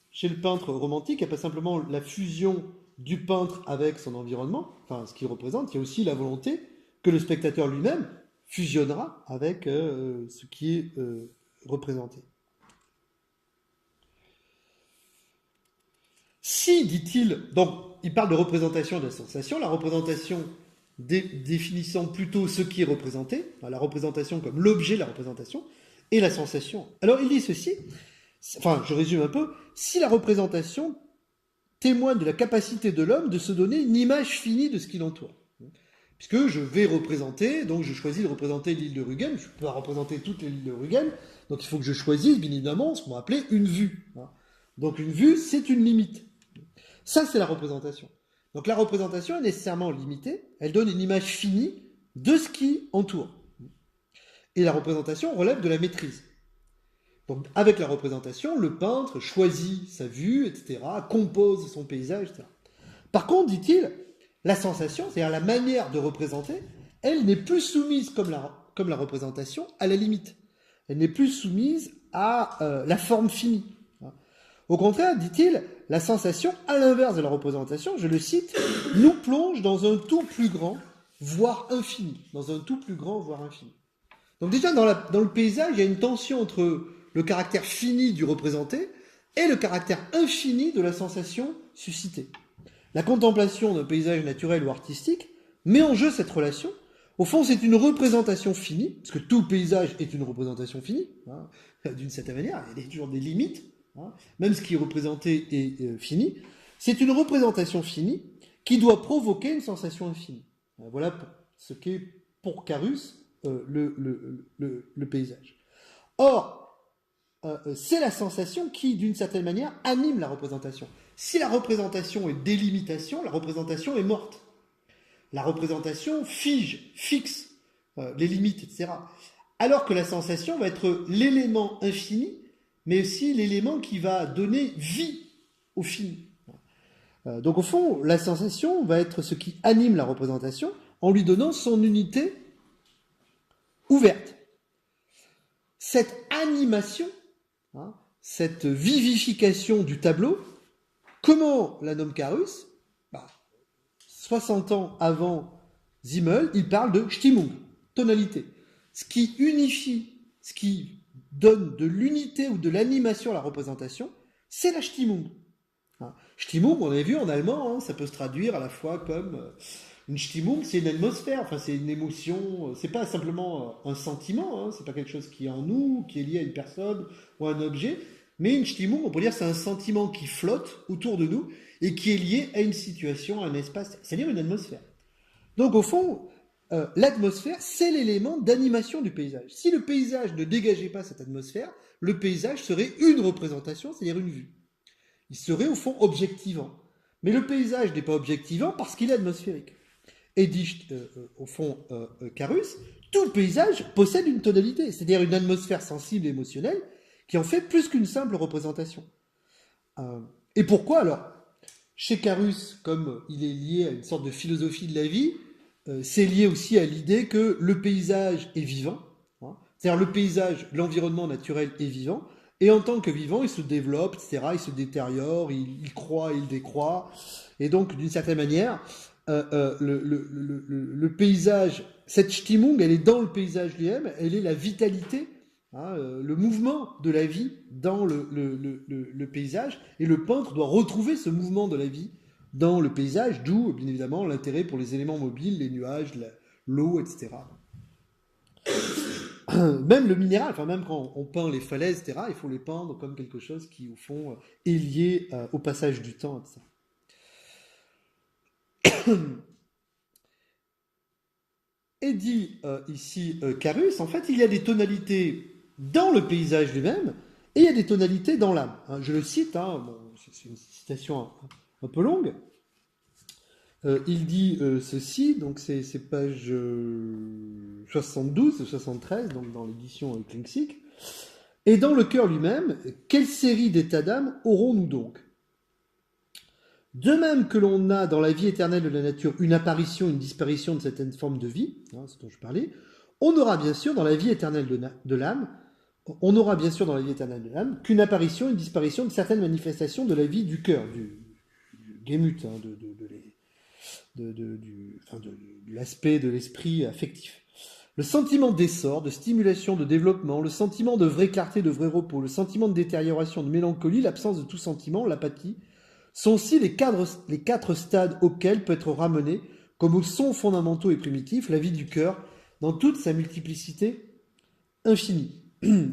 chez le peintre romantique, il n'y a pas simplement la fusion du peintre avec son environnement, enfin ce qu'il représente, il y a aussi la volonté que le spectateur lui-même fusionnera avec ce qui est représenté. Si, dit-il, donc il parle de représentation et de sensation, la représentation définissant plutôt ce qui est représenté, la représentation comme l'objet de la représentation, et la sensation. Alors il dit ceci, enfin je résume un peu, si la représentation témoigne de la capacité de l'homme de se donner une image finie de ce qui l'entoure. Puisque je vais représenter, donc je choisis de représenter l'île de Rügen, je ne peux pas représenter toute l'île de Rügen, donc il faut que je choisisse, bien évidemment, ce qu'on va appeler une vue. Donc une vue, c'est une limite. Ça, c'est la représentation. Donc la représentation est nécessairement limitée, elle donne une image finie de ce qui entoure. Et la représentation relève de la maîtrise. Donc avec la représentation, le peintre choisit sa vue, etc., compose son paysage, etc. Par contre, dit-il, la sensation, c'est-à-dire la manière de représenter, elle n'est plus soumise, comme la représentation, à la limite. Elle n'est plus soumise à la forme finie. Au contraire, dit-il, la sensation, à l'inverse de la représentation, je le cite, nous plonge dans un tout plus grand, voire infini. Dans un tout plus grand, voire infini. Donc déjà, dans le paysage, il y a une tension entre le caractère fini du représenté et le caractère infini de la sensation suscitée. La contemplation d'un paysage naturel ou artistique met en jeu cette relation. Au fond, c'est une représentation finie, parce que tout paysage est une représentation finie, hein, d'une certaine manière, il y a toujours des limites, hein, même ce qui est représenté est fini. C'est une représentation finie qui doit provoquer une sensation infinie. Voilà ce qu'est pour Carus le paysage. Or, c'est la sensation qui, d'une certaine manière, anime la représentation. Si la représentation est délimitation, la représentation est morte. La représentation fixe les limites, etc. Alors que la sensation va être l'élément infini, mais aussi l'élément qui va donner vie au fini. Donc au fond, la sensation va être ce qui anime la représentation en lui donnant son unité ouverte. Cette animation, hein, cette vivification du tableau, comment la nomme Carus ? 60 ans avant Simmel, il parle de Stimmung, tonalité. Ce qui unifie, ce qui donne de l'unité ou de l'animation à la représentation, c'est la Stimmung. Stimmung, on a vu en allemand, hein, ça peut se traduire à la fois comme une Stimmung, c'est une atmosphère, enfin c'est une émotion, c'est pas simplement un sentiment, hein, c'est pas quelque chose qui est en nous, qui est lié à une personne ou à un objet, mais une Stimmung, on pourrait dire c'est un sentiment qui flotte autour de nous et qui est lié à une situation, à un espace, c'est-à-dire une atmosphère. Donc au fond, l'atmosphère, c'est l'élément d'animation du paysage. Si le paysage ne dégageait pas cette atmosphère, le paysage serait une représentation, c'est-à-dire une vue. Il serait au fond objectivant. Mais le paysage n'est pas objectivant parce qu'il est atmosphérique. Et dit au fond Carus, tout paysage possède une tonalité, c'est-à-dire une atmosphère sensible et émotionnelle qui en fait plus qu'une simple représentation. Et pourquoi alors ? Chez Carus, comme il est lié à une sorte de philosophie de la vie, c'est lié aussi à l'idée que le paysage est vivant, hein, c'est-à-dire le paysage, l'environnement naturel est vivant, et en tant que vivant, il se développe, etc., il se détériore, il croît, il décroît, et donc d'une certaine manière, le paysage, cette Stimmung, elle est dans le paysage lui-même, elle est la vitalité, hein, le mouvement de la vie dans le paysage, et le peintre doit retrouver ce mouvement de la vie dans le paysage, d'où bien évidemment l'intérêt pour les éléments mobiles, les nuages, l'eau, etc. Même le minéral, enfin même quand on peint les falaises, etc., il faut les peindre comme quelque chose qui, au fond, est lié au passage du temps, etc. Et dit ici Carus, en fait, il y a des tonalités dans le paysage lui-même et il y a des tonalités dans l'âme. Hein, je le cite, hein, bon, c'est une citation un peu longue. Il dit ceci, donc c'est page 72 et 73, donc dans l'édition Klingsik. Et dans le cœur lui-même, quelle série d'états d'âme aurons-nous donc ? De même que l'on a dans la vie éternelle de la nature une apparition, une disparition de certaines formes de vie, hein, ce dont je parlais, on aura bien sûr dans la vie éternelle de l'âme, qu'une apparition, une disparition de certaines manifestations de la vie du cœur, du Gemüt, hein, de l'aspect de l'esprit affectif. Le sentiment d'essor, de stimulation, de développement, le sentiment de vraie clarté, de vrai repos, le sentiment de détérioration, de mélancolie, l'absence de tout sentiment, l'apathie, sont aussi les quatre stades auxquels peut être ramené, comme aux sons fondamentaux et primitifs, la vie du cœur, dans toute sa multiplicité infinie.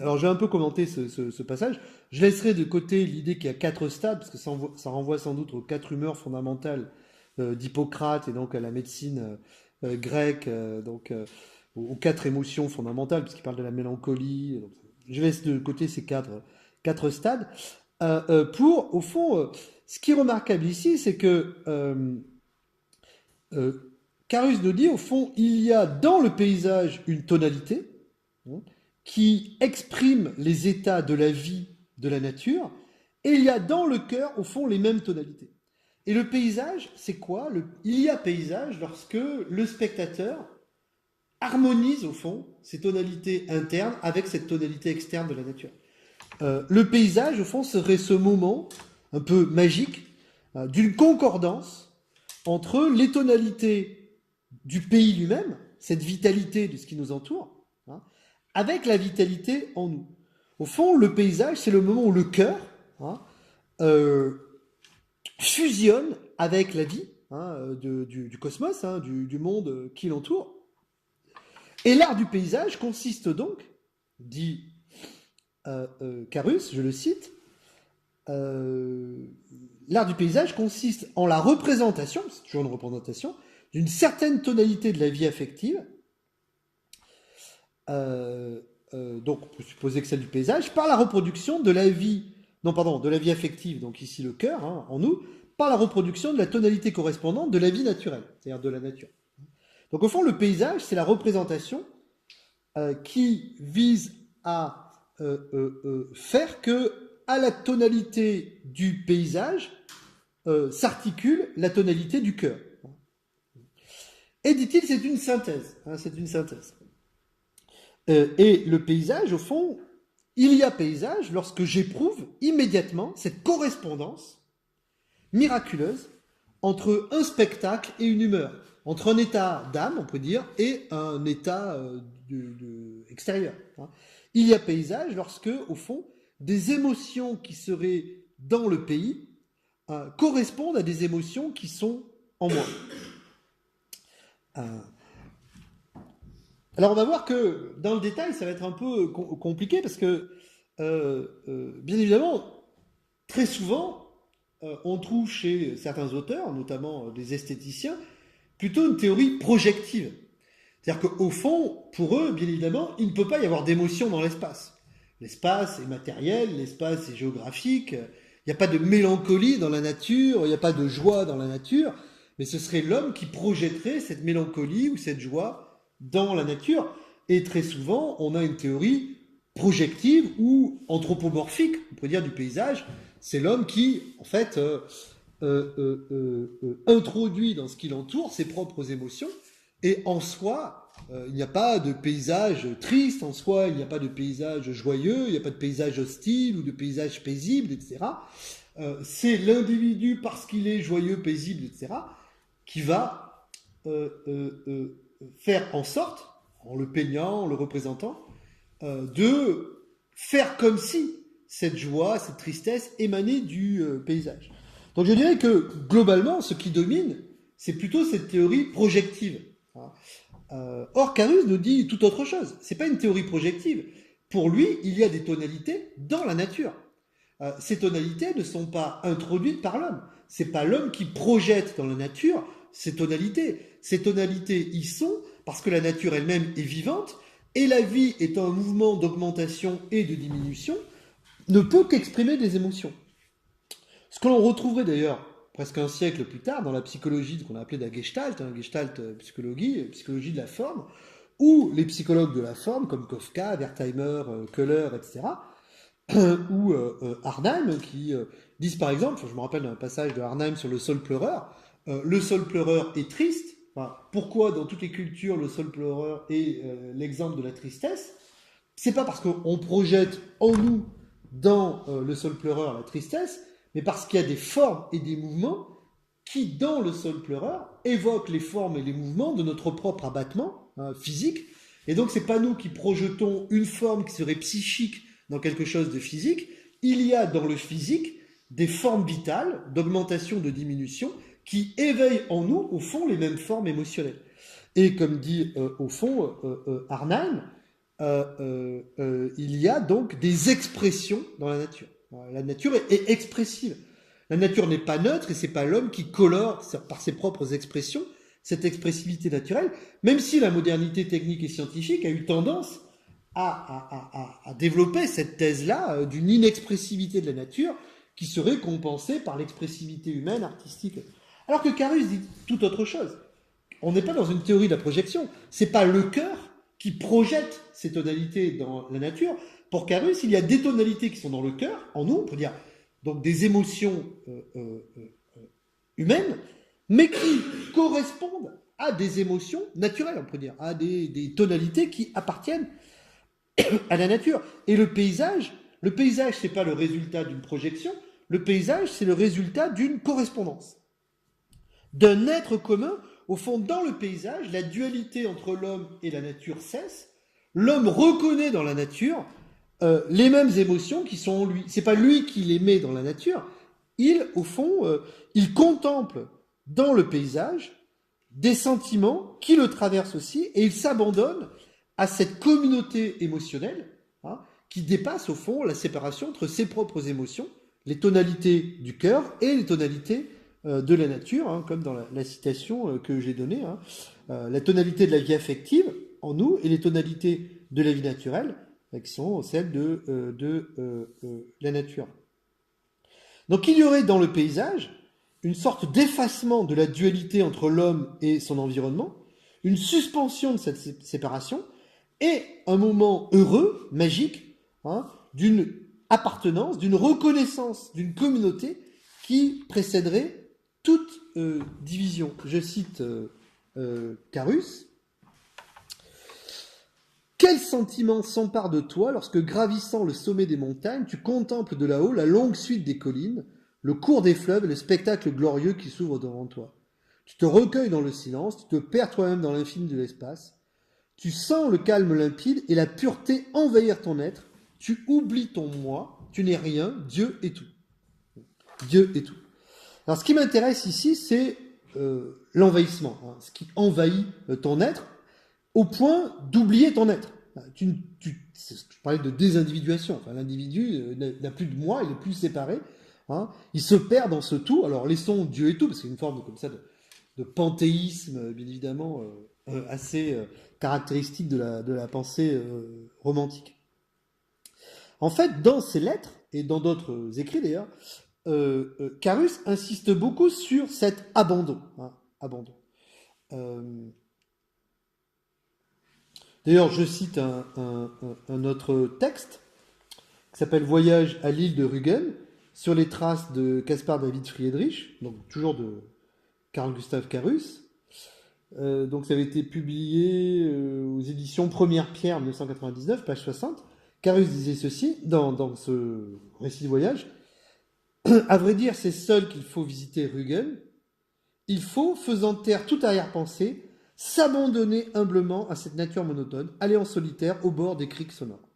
Alors j'ai un peu commenté ce passage. Je laisserai de côté l'idée qu'il y a 4 stades, parce que ça renvoie sans doute aux 4 humeurs fondamentales d'Hippocrate et donc à la médecine grecque, donc aux 4 émotions fondamentales, puisqu'il parle de la mélancolie. Donc, je laisse de côté ces 4 stades. Pour, au fond, ce qui est remarquable ici, c'est que Carus nous dit, au fond, il y a dans le paysage une tonalité, hein, qui exprime les états de la vie de la nature, et il y a dans le cœur, au fond, les mêmes tonalités. Et le paysage, c'est quoi ? Il y a paysage lorsque le spectateur harmonise, au fond, ces tonalités internes avec cette tonalité externe de la nature. Le paysage, au fond, serait ce moment un peu magique d'une concordance entre les tonalités du pays lui-même, cette vitalité de ce qui nous entoure, hein, avec la vitalité en nous. Au fond, le paysage, c'est le moment où le cœur hein, fusionne avec la vie hein, du cosmos, hein, du monde qui l'entoure. Et l'art du paysage consiste donc, dit Carus, je le cite, l'art du paysage consiste en la représentation, c'est toujours une représentation, d'une certaine tonalité de la vie affective, donc on peut supposer que celle du paysage, par la reproduction de la vie, de la vie affective, donc ici le cœur, hein, en nous, par la reproduction de la tonalité correspondante de la vie naturelle, c'est-à-dire de la nature. Donc au fond, le paysage, c'est la représentation qui vise à faire que à la tonalité du paysage s'articule la tonalité du cœur. Et dit-il, c'est une synthèse. Hein, c'est une synthèse. Et le paysage, au fond, il y a paysage lorsque j'éprouve immédiatement cette correspondance miraculeuse entre un spectacle et une humeur, entre un état d'âme, on peut dire, et un état extérieur. Hein. Il y a paysage lorsque, au fond, des émotions qui seraient dans le pays correspondent à des émotions qui sont en moi. Alors on va voir que dans le détail, ça va être un peu compliqué parce que, bien évidemment, très souvent, on trouve chez certains auteurs, notamment des esthéticiens, plutôt une théorie projective. C'est-à-dire qu'au fond, pour eux, bien évidemment, il ne peut pas y avoir d'émotion dans l'espace. L'espace est matériel, l'espace est géographique, il n'y a pas de mélancolie dans la nature, il n'y a pas de joie dans la nature, mais ce serait l'homme qui projetterait cette mélancolie ou cette joie dans la nature. Et très souvent, on a une théorie projective ou anthropomorphique, on pourrait dire, du paysage. C'est l'homme qui, en fait, introduit dans ce qui l'entoure ses propres émotions. Et en soi, il n'y a pas de paysage triste, en soi, il n'y a pas de paysage joyeux, il n'y a pas de paysage hostile ou de paysage paisible, etc. C'est l'individu, parce qu'il est joyeux, paisible, etc., qui va faire en sorte, en le peignant, en le représentant, de faire comme si cette joie, cette tristesse émanait du paysage. Donc je dirais que, globalement, ce qui domine, c'est plutôt cette théorie projective. Or, Carus nous dit tout autre chose. C'est pas une théorie projective. Pour lui, il y a des tonalités dans la nature. Ces tonalités ne sont pas introduites par l'homme. C'est pas l'homme qui projette dans la nature ces tonalités. Ces tonalités y sont parce que la nature elle-même est vivante et la vie étant un mouvement d'augmentation et de diminution ne peut qu'exprimer des émotions. Ce que l'on retrouverait d'ailleurs presque un siècle plus tard dans la psychologie qu'on a appelée la Gestalt, Gestalt psychologie, psychologie de la forme, où les psychologues de la forme comme Kafka, Wertheimer, Köhler, etc., ou Arnhem, qui disent par exemple, je me rappelle d'un passage de Arnhem sur le sol pleureur, le sol pleureur est triste. Enfin, pourquoi dans toutes les cultures le sol pleureur est l'exemple de la tristesse? C'est pas parce qu'on projette en nous dans le sol pleureur la tristesse, mais parce qu'il y a des formes et des mouvements qui, dans le sol pleureur, évoquent les formes et les mouvements de notre propre abattement physique. Et donc, c'est pas nous qui projetons une forme qui serait psychique dans quelque chose de physique. Il y a dans le physique des formes vitales, d'augmentation, de diminution, qui éveillent en nous, au fond, les mêmes formes émotionnelles. Et comme dit, au fond, Arnhem, il y a donc des expressions dans la nature. La nature est expressive. La nature n'est pas neutre et c'est pas l'homme qui colore par ses propres expressions cette expressivité naturelle, même si la modernité technique et scientifique a eu tendance à développer cette thèse-là d'une inexpressivité de la nature qui serait compensée par l'expressivité humaine, artistique. Alors que Carus dit tout autre chose. On n'est pas dans une théorie de la projection. C'est pas le cœur qui projette ces tonalités dans la nature. Pour Carus, il y a des tonalités qui sont dans le cœur, en nous, on peut dire, donc des émotions humaines, mais qui correspondent à des émotions naturelles, on peut dire, à des tonalités qui appartiennent à la nature. Et le paysage, Le paysage, c'est pas le résultat d'une projection. Le paysage, c'est le résultat d'une correspondance, d'un être commun. Au fond, dans le paysage, la dualité entre l'homme et la nature cesse. L'homme reconnaît dans la nature les mêmes émotions qui sont en lui. C'est pas lui qui les met dans la nature. Il, au fond, il contemple dans le paysage des sentiments qui le traversent aussi, et il s'abandonne à cette communauté émotionnelle, hein, qui dépasse au fond la séparation entre ses propres émotions, les tonalités du cœur et les tonalités de la nature, hein, comme dans la citation que j'ai donnée, hein, la tonalité de la vie affective en nous et les tonalités de la vie naturelle, qui sont celles de la nature. Donc il y aurait dans le paysage une sorte d'effacement de la dualité entre l'homme et son environnement, une suspension de cette séparation, et un moment heureux, magique, hein, d'une appartenance, d'une reconnaissance d'une communauté qui précéderait toute division. Je cite Carus. Quel sentiment s'empare de toi lorsque, gravissant le sommet des montagnes, tu contemples de là-haut la longue suite des collines, le cours des fleuves et le spectacle glorieux qui s'ouvre devant toi. Tu te recueilles dans le silence, tu te perds toi-même dans l'infini de l'espace, tu sens le calme limpide et la pureté envahir ton être, tu oublies ton moi, tu n'es rien, Dieu est tout. Dieu est tout. Alors ce qui m'intéresse ici, c'est l'envahissement, hein, ce qui envahit ton être, au point d'oublier ton être. Je parlais de désindividuation. Enfin, l'individu n'a plus de moi, il est plus séparé. Hein, il se perd dans ce tout. Alors laissons Dieu et tout, parce que c'est une forme comme ça de panthéisme, bien évidemment, assez caractéristique de la pensée romantique. En fait, dans ses lettres, et dans d'autres écrits d'ailleurs, Carus insiste beaucoup sur cet abandon. Hein, abandon. D'ailleurs, je cite un autre texte qui s'appelle Voyage à l'île de Rügen, sur les traces de Caspar David Friedrich, donc toujours de Carl Gustav Carus. Donc ça avait été publié aux éditions Première Pierre 1999, page 60. Carus disait ceci dans ce récit de voyage. À vrai dire, c'est seul qu'il faut visiter Rügen. Il faut, faisant taire toute arrière-pensée, s'abandonner humblement à cette nature monotone, aller en solitaire au bord des criques sonores.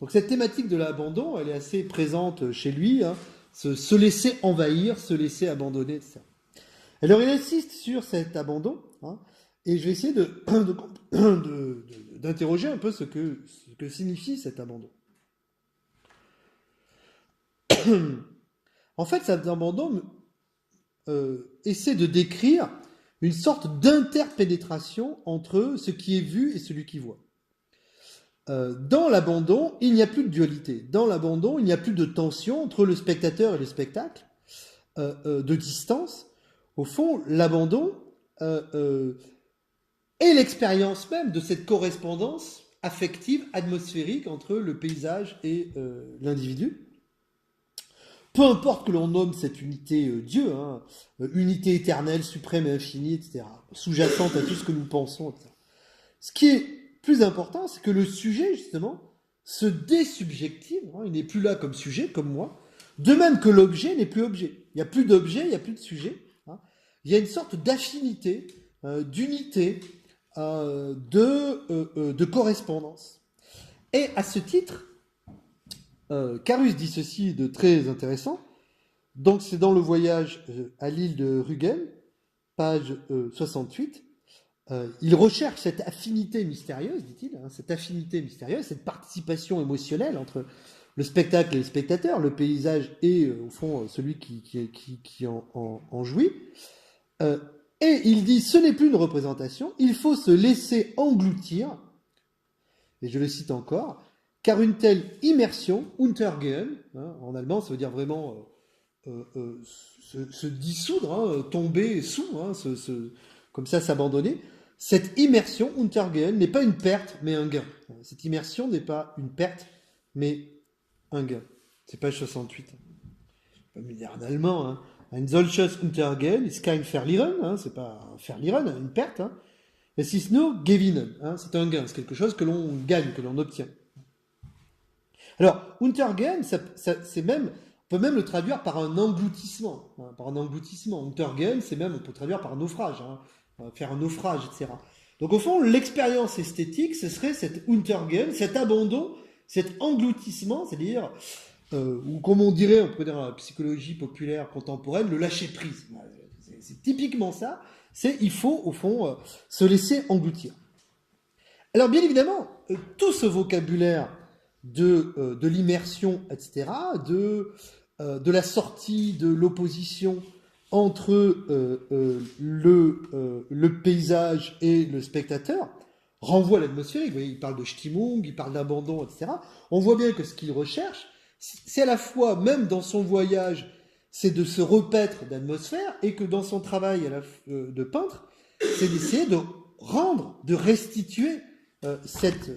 Donc cette thématique de l'abandon, elle est assez présente chez lui, hein, se laisser envahir, se laisser abandonner, etc. Alors il insiste sur cet abandon, hein, et je vais essayer d'interroger un peu ce que signifie cet abandon. En fait, cet abandon essaie de décrire une sorte d'interpénétration entre ce qui est vu et celui qui voit. Dans l'abandon, il n'y a plus de dualité. Dans l'abandon, il n'y a plus de tension entre le spectateur et le spectacle, de distance. Au fond, l'abandon est l'expérience même de cette correspondance affective, atmosphérique entre le paysage et l'individu. Peu importe que l'on nomme cette unité Dieu, hein, unité éternelle, suprême et infinie, etc., sous-jacente à tout ce que nous pensons, etc. Ce qui est plus important, c'est que le sujet, justement, se désubjective, hein, il n'est plus là comme sujet, comme moi, de même que l'objet n'est plus objet. Il n'y a plus d'objet, il n'y a plus de sujet. Hein. Il y a une sorte d'affinité, d'unité, de correspondance. Et à ce titre, Carus dit ceci de très intéressant. Donc c'est dans le voyage à l'île de Rügen, page 68. Il recherche cette affinité mystérieuse, dit-il, hein, cette affinité mystérieuse, cette participation émotionnelle entre le spectacle et le spectateur, le paysage et au fond celui qui en jouit. Et il dit, ce n'est plus une représentation, il faut se laisser engloutir, et je le cite encore, car une telle immersion, Untergehen, hein, en allemand ça veut dire vraiment se dissoudre, hein, tomber sous, hein, comme ça s'abandonner. Cette immersion, Untergehen, n'est pas une perte, mais un gain. Cette immersion n'est pas une perte, mais un gain. C'est page 68. Je peux me dire en allemand, hein. Ein solches Untergehen ist kein Verlieren, hein, c'est pas un Verlieren, une perte. Hein. Es ist nur Gewinnen, hein, c'est un gain, c'est quelque chose que l'on gagne, que l'on obtient. Alors, Untergehen, c'est même, on peut même le traduire par un engloutissement. Hein, par un engloutissement. Untergehen, c'est même, on peut traduire par un naufrage. Hein, faire un naufrage, etc. Donc, au fond, l'expérience esthétique, ce serait cet Untergehen, cet abandon, cet engloutissement, c'est-à-dire, ou comme on dirait, on peut dire dans la psychologie populaire contemporaine, le lâcher-prise. C'est typiquement ça. C'est, il faut, au fond, se laisser engloutir. Alors, bien évidemment, tout ce vocabulaire de l'immersion, etc., de la sortie de l'opposition entre le paysage et le spectateur, renvoie à l'atmosphérique. Vous voyez, il parle de Stimmung, il parle d'abandon, etc. On voit bien que ce qu'il recherche, c'est à la fois, même dans son voyage, c'est de se repaître d'atmosphère, et que dans son travail de peintre, c'est d'essayer de rendre, de restituer cette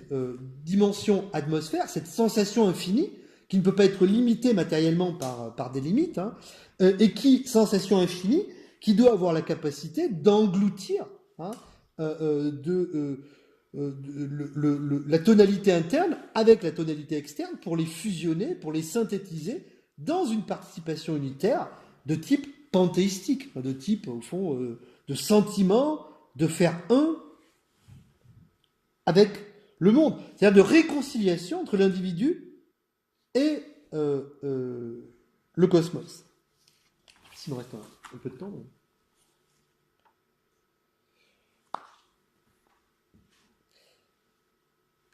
dimension atmosphère, cette sensation infinie, qui ne peut pas être limitée matériellement par des limites, hein, et qui, sensation infinie, qui doit avoir la capacité d'engloutir hein, la tonalité interne avec la tonalité externe pour les fusionner, pour les synthétiser dans une participation unitaire de type panthéistique, de type, au fond, de sentiment de faire un avec le monde. C'est-à-dire de réconciliation entre l'individu et le cosmos. S'il me reste un peu de temps. Donc.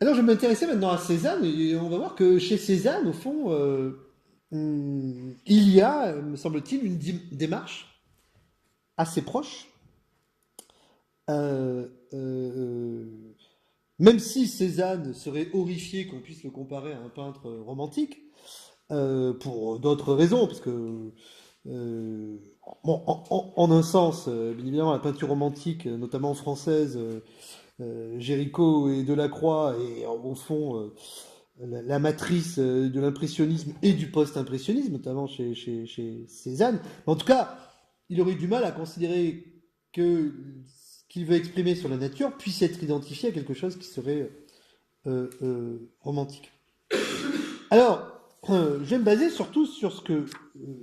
Alors je vais m'intéresser maintenant à Cézanne, et on va voir que chez Cézanne, au fond, il y a, me semble-t-il, une démarche assez proche. Même si Cézanne serait horrifié qu'on puisse le comparer à un peintre romantique, pour d'autres raisons, parce que, bon, en un sens, bien évidemment, la peinture romantique, notamment française, Géricault et Delacroix, et au fond, la matrice de l'impressionnisme et du post-impressionnisme, notamment chez Cézanne. En tout cas, il aurait du mal à considérer que ce qu'il veut exprimer sur la nature puisse être identifié à quelque chose qui serait romantique. Alors, je vais me baser surtout sur ce que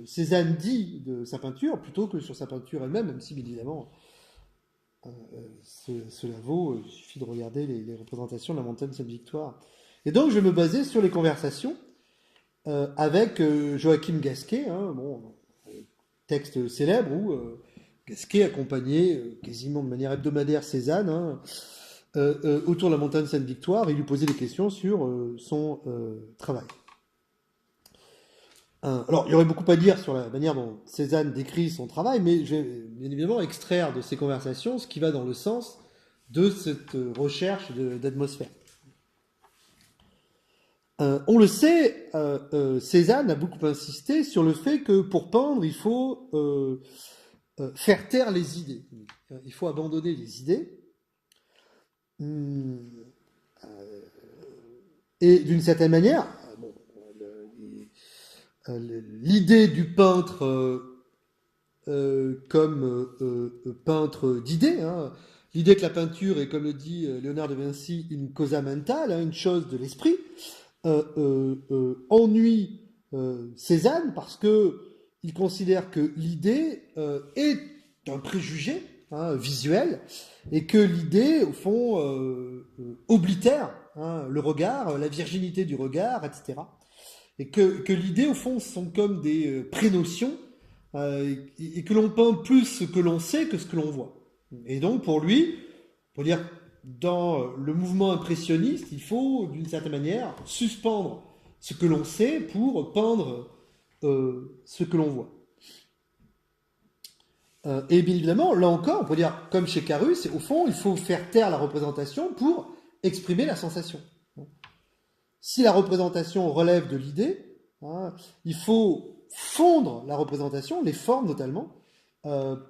Cézanne dit de sa peinture, plutôt que sur sa peinture elle-même, même si, bien évidemment, cela vaut, il suffit de regarder les représentations de la montagne Sainte-Victoire. Et donc, je vais me baser sur les conversations avec Joachim Gasquet, hein, bon, texte célèbre où Gasquet accompagnait quasiment de manière hebdomadaire Cézanne hein, autour de la montagne Sainte-Victoire et lui posait des questions sur son travail. Alors, il y aurait beaucoup à dire sur la manière dont Cézanne décrit son travail, mais je vais bien évidemment extraire de ces conversations ce qui va dans le sens de cette recherche d'atmosphère. On le sait, Cézanne a beaucoup insisté sur le fait que pour peindre, il faut faire taire les idées. Il faut abandonner les idées. Et d'une certaine manière, bon, l'idée du peintre comme peintre d'idées, hein, l'idée que la peinture est, comme le dit Léonard de Vinci, une cosa mentale, hein, une chose de l'esprit, ennuie Cézanne parce que il considère que l'idée est un préjugé hein, visuel et que l'idée, au fond, oblitère hein, le regard, la virginité du regard, etc. Et que l'idée, au fond, sont comme des prénotions et que l'on peint plus ce que l'on sait que ce que l'on voit. Et donc, pour lui, pour dire dans le mouvement impressionniste, il faut, d'une certaine manière, suspendre ce que l'on sait pour peindre ce que l'on voit. Et bien évidemment, là encore, on peut dire, comme chez Carus, au fond, il faut faire taire la représentation pour exprimer la sensation. Si la représentation relève de l'idée, hein, il faut fondre la représentation, les formes notamment,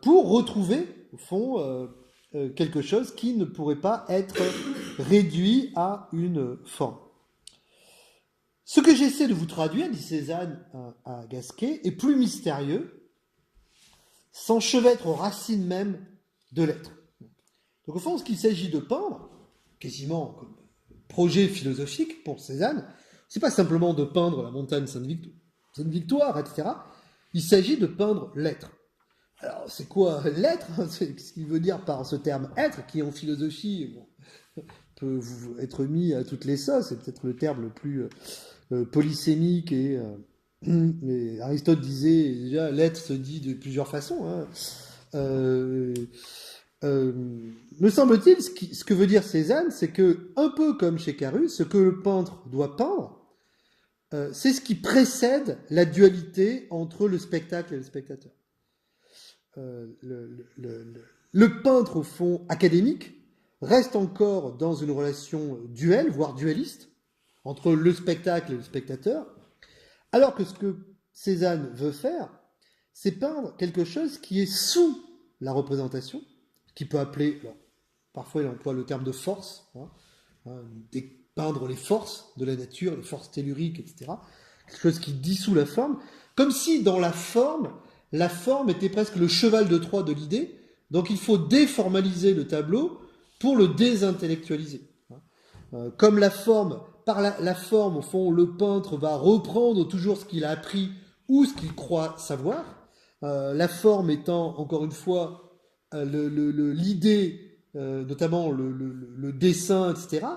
pour retrouver, au fond, quelque chose qui ne pourrait pas être réduit à une forme. Ce que j'essaie de vous traduire, dit Cézanne à Gasquet, est plus mystérieux, s'enchevêtre aux racines même de l'être. Donc au fond, ce qu'il s'agit de peindre, quasiment comme projet philosophique pour Cézanne, C'est pas simplement de peindre la montagne Sainte-Victoire, etc. Il s'agit de peindre l'être. Alors, c'est quoi l'être? C'est ce qu'il veut dire par ce terme être, qui en philosophie peut être mis à toutes les sauces. C'est peut-être le terme le plus polysémique et Aristote disait déjà l'être se dit de plusieurs façons. Hein. Euh, me semble-t-il, ce que veut dire Cézanne, c'est que, un peu comme chez Carus, ce que le peintre doit peindre, c'est ce qui précède la dualité entre le spectacle et le spectateur. Le peintre, au fond, académique, reste encore dans une relation duelle, voire dualiste, entre le spectacle et le spectateur, alors que ce que Cézanne veut faire, c'est peindre quelque chose qui est sous la représentation, qui peut appeler, alors, parfois il emploie le terme de force, peindre les forces de la nature, les forces telluriques, etc. Quelque chose qui dissout la forme, comme si dans la forme était presque le cheval de Troie de l'idée, donc il faut déformaliser le tableau pour le désintellectualiser. Comme la forme, par la forme, au fond, le peintre va reprendre toujours ce qu'il a appris ou ce qu'il croit savoir. La forme étant, encore une fois, l'idée, notamment le dessin, etc.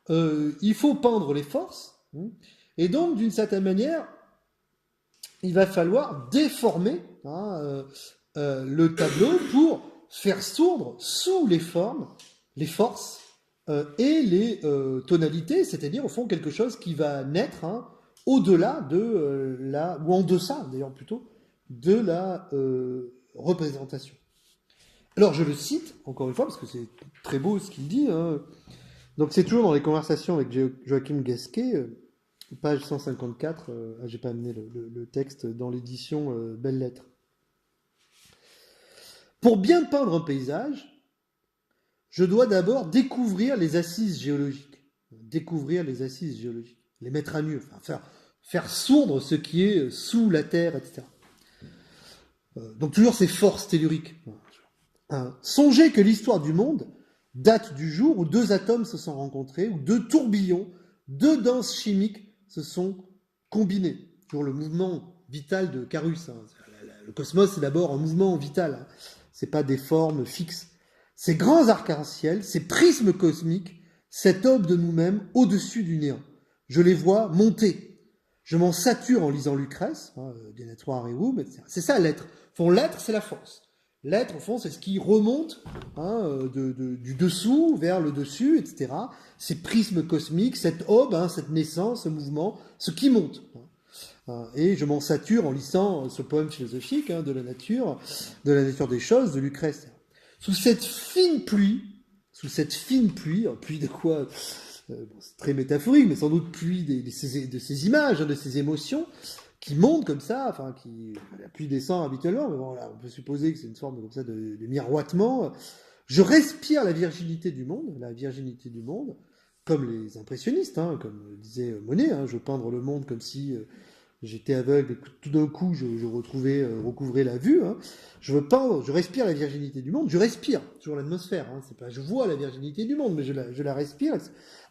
Il faut peindre les forces. Et donc, d'une certaine manière, il va falloir déformer le tableau pour faire sourdre sous les formes, les forces et les tonalités, c'est-à-dire au fond quelque chose qui va naître au-delà de ou en deçà d'ailleurs plutôt, de la représentation. Alors je le cite encore une fois parce que c'est très beau ce qu'il dit. Donc c'est toujours dans les conversations avec Joachim Gasquet, page 154, j'ai pas amené le texte dans l'édition Belles Lettres. Pour bien peindre un paysage, je dois d'abord découvrir les assises géologiques. Les mettre à nu, enfin, faire sourdre ce qui est sous la terre, etc. Donc toujours ces forces telluriques. Songez que l'histoire du monde date du jour où deux atomes se sont rencontrés, où deux tourbillons, deux danses chimiques se sont combinés. Toujours le mouvement vital de Carus. Le cosmos, c'est d'abord un mouvement vital. C'est pas des formes fixes. Ces grands arcs-en-ciel, ces prismes cosmiques, cette aube de nous-mêmes au-dessus du néant. Je les vois monter. Je m'en sature en lisant Lucrèce, Denatoire et Rerum, etc. C'est ça l'être. L'être, c'est la force. L'être, au fond, c'est ce qui remonte du dessous vers le dessus, etc. Ces prismes cosmiques, cette aube, cette naissance, ce mouvement, ce qui monte. Et je m'en sature en lisant ce poème philosophique de la nature des choses, de Lucrèce. Sous cette fine pluie, pluie de quoi c'est très métaphorique, mais sans doute pluie de ces images, de ces émotions, qui montent comme ça, la pluie descend habituellement, mais bon, là, on peut supposer que c'est une forme de miroitement. Je respire la virginité du monde, comme les impressionnistes, comme disait Monet, je veux peindre le monde comme si j'étais aveugle et que tout d'un coup je recouvrais la vue. Je respire la virginité du monde, je respire, toujours l'atmosphère, c'est pas je vois la virginité du monde, mais je la respire.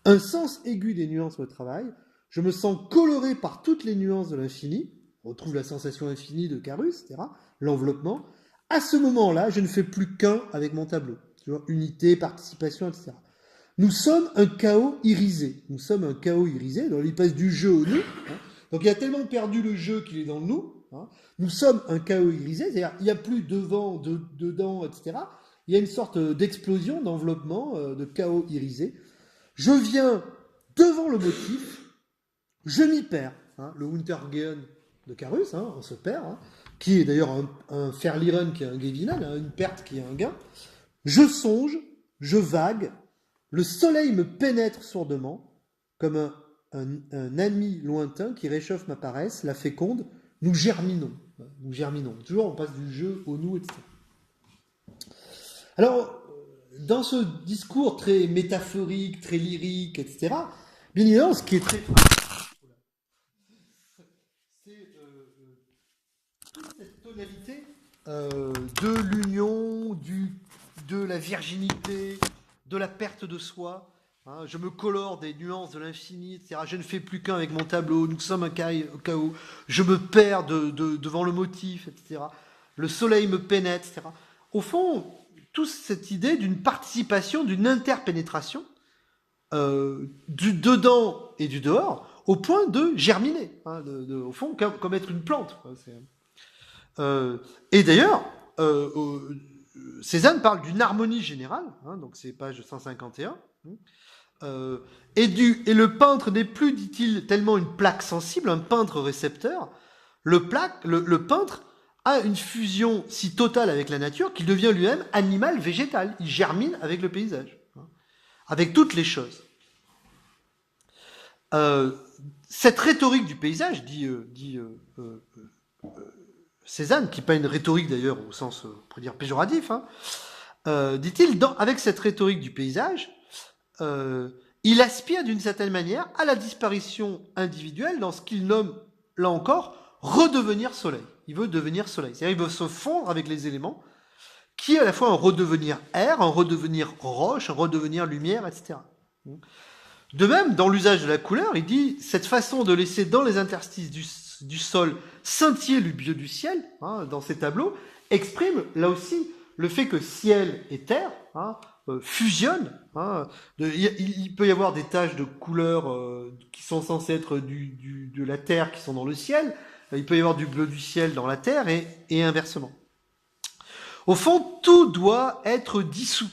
Un sens aigu des nuances au travail. Je me sens coloré par toutes les nuances de l'infini. On retrouve la sensation infinie de Carus, etc. L'enveloppement. À ce moment-là, je ne fais plus qu'un avec mon tableau. Tu vois, unité, participation, etc. Nous sommes un chaos irisé. Donc il passe du jeu au nous. Donc il a tellement perdu le jeu qu'il est dans le nous. Nous sommes un chaos irisé, c'est-à-dire il n'y a plus devant, dedans, etc. Il y a une sorte d'explosion, d'enveloppement, de chaos irisé. Je viens devant le motif. Je m'y perds. Le Untergehen de Carus, on se perd, qui est d'ailleurs un Verlieren qui est un Gewinnen, une perte qui est un gain. Je songe, je vague, le soleil me pénètre sourdement, comme un ami lointain qui réchauffe ma paresse, la féconde, nous germinons. Toujours on passe du jeu au nous, etc. Alors, dans ce discours très métaphorique, très lyrique, etc., bien évidemment, ce qui est très... toute cette tonalité de l'union, de la virginité, de la perte de soi, hein, je me colore des nuances de l'infini, etc. Je ne fais plus qu'un avec mon tableau, nous sommes un chaos, je me perds devant le motif, etc. Le soleil me pénètre, etc. Au fond, toute cette idée d'une participation, d'une interpénétration du dedans et du dehors, au point de germiner, hein, au fond, comme être une plante. Et d'ailleurs, Cézanne parle d'une harmonie générale, hein, donc c'est page 151, et le peintre n'est plus, dit-il, tellement une plaque sensible, un peintre récepteur. Le peintre a une fusion si totale avec la nature qu'il devient lui-même animal végétal. Il germine avec le paysage, hein, avec toutes les choses. Cette rhétorique du paysage, dit Cézanne, qui n'est pas une rhétorique d'ailleurs au sens, on pourrait dire, péjoratif, hein, dit-il, avec cette rhétorique du paysage, il aspire d'une certaine manière à la disparition individuelle dans ce qu'il nomme, là encore, redevenir soleil. Il veut devenir soleil. C'est-à-dire qu'il veut se fondre avec les éléments, qui est à la fois un redevenir air, un redevenir roche, un redevenir lumière, etc. De même, dans l'usage de la couleur, il dit cette façon de laisser dans les interstices du sol scintiller le bleu du ciel, hein, dans ces tableaux, exprime là aussi le fait que ciel et terre, hein, fusionnent. Hein, il peut y avoir des taches de couleur qui sont censées être de la terre qui sont dans le ciel. Il peut y avoir du bleu du ciel dans la terre et inversement. Au fond, tout doit être dissous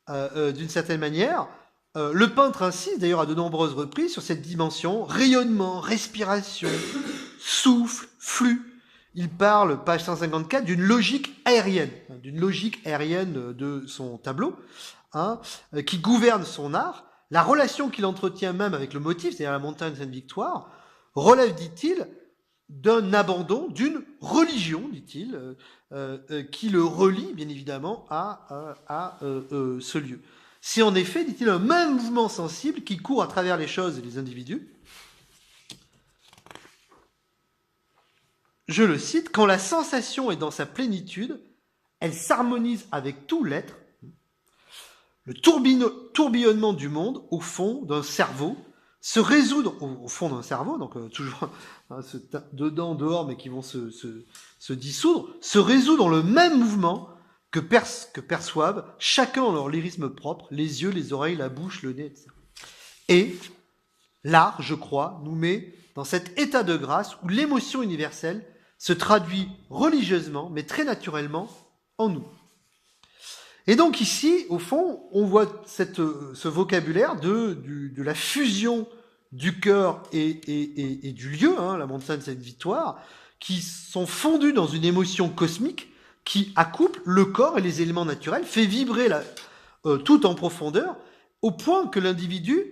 d'une certaine manière. Le peintre insiste d'ailleurs à de nombreuses reprises sur cette dimension rayonnement, respiration, souffle, flux. Il parle, page 154, d'une logique aérienne de son tableau, hein, qui gouverne son art. La relation qu'il entretient même avec le motif, c'est-à-dire la montagne Sainte-Victoire, relève, dit-il, d'un abandon, d'une religion, dit-il, qui le relie, bien évidemment, à ce lieu. C'est en effet, dit-il, un même mouvement sensible qui court à travers les choses et les individus. Je le cite, quand la sensation est dans sa plénitude, elle s'harmonise avec tout l'être. Le tourbillonnement du monde, au fond d'un cerveau, se résoudre au fond d'un cerveau, donc toujours hein, dedans, dehors, mais qui vont se dissoudre, se résout dans le même mouvement que perçoivent chacun en leur lyrisme propre, les yeux, les oreilles, la bouche, le nez, etc. Et l'art, je crois, nous met dans cet état de grâce où l'émotion universelle se traduit religieusement, mais très naturellement, en nous. Et donc ici, au fond, on voit ce vocabulaire de la fusion du cœur et du lieu, hein, la montagne Sainte-Victoire, qui sont fondus dans une émotion cosmique qui accouple le corps et les éléments naturels, fait vibrer tout en profondeur, au point que l'individu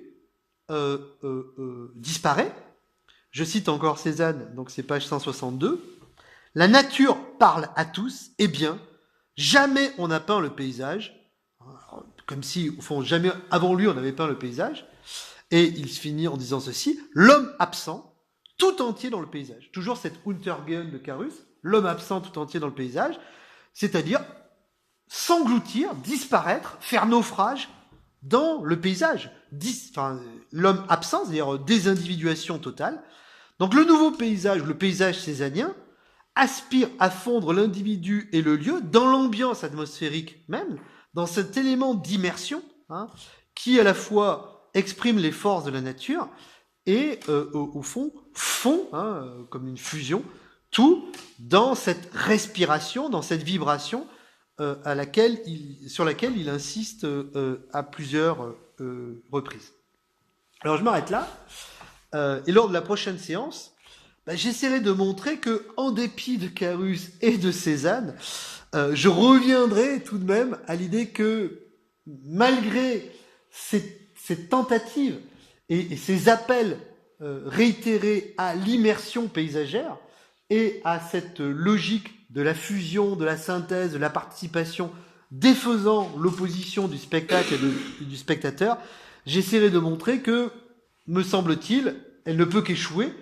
disparaît. Je cite encore Cézanne, donc c'est page 162. La nature parle à tous, eh bien, jamais on n'a peint le paysage, comme si, au fond, jamais avant lui on avait peint le paysage, et il se finit en disant ceci, l'homme absent, tout entier dans le paysage. Toujours cette Untergehen de Carus, l'homme absent tout entier dans le paysage, c'est-à-dire s'engloutir, disparaître, faire naufrage dans le paysage. L'homme absent, c'est-à-dire désindividuation totale. Donc le nouveau paysage, le paysage cézannien, aspire à fondre l'individu et le lieu dans l'ambiance atmosphérique même, dans cet élément d'immersion, hein, qui à la fois exprime les forces de la nature et au fond fond, hein, comme une fusion, tout dans cette respiration, dans cette vibration sur laquelle il insiste à plusieurs reprises. Alors je m'arrête là, et lors de la prochaine séance, j'essaierai de montrer que, en dépit de Carus et de Cézanne, je reviendrai tout de même à l'idée que, malgré ces tentatives et ces appels réitérés à l'immersion paysagère et à cette logique de la fusion, de la synthèse, de la participation, défaisant l'opposition du spectacle et du spectateur, j'essaierai de montrer que, me semble-t-il, elle ne peut qu'échouer,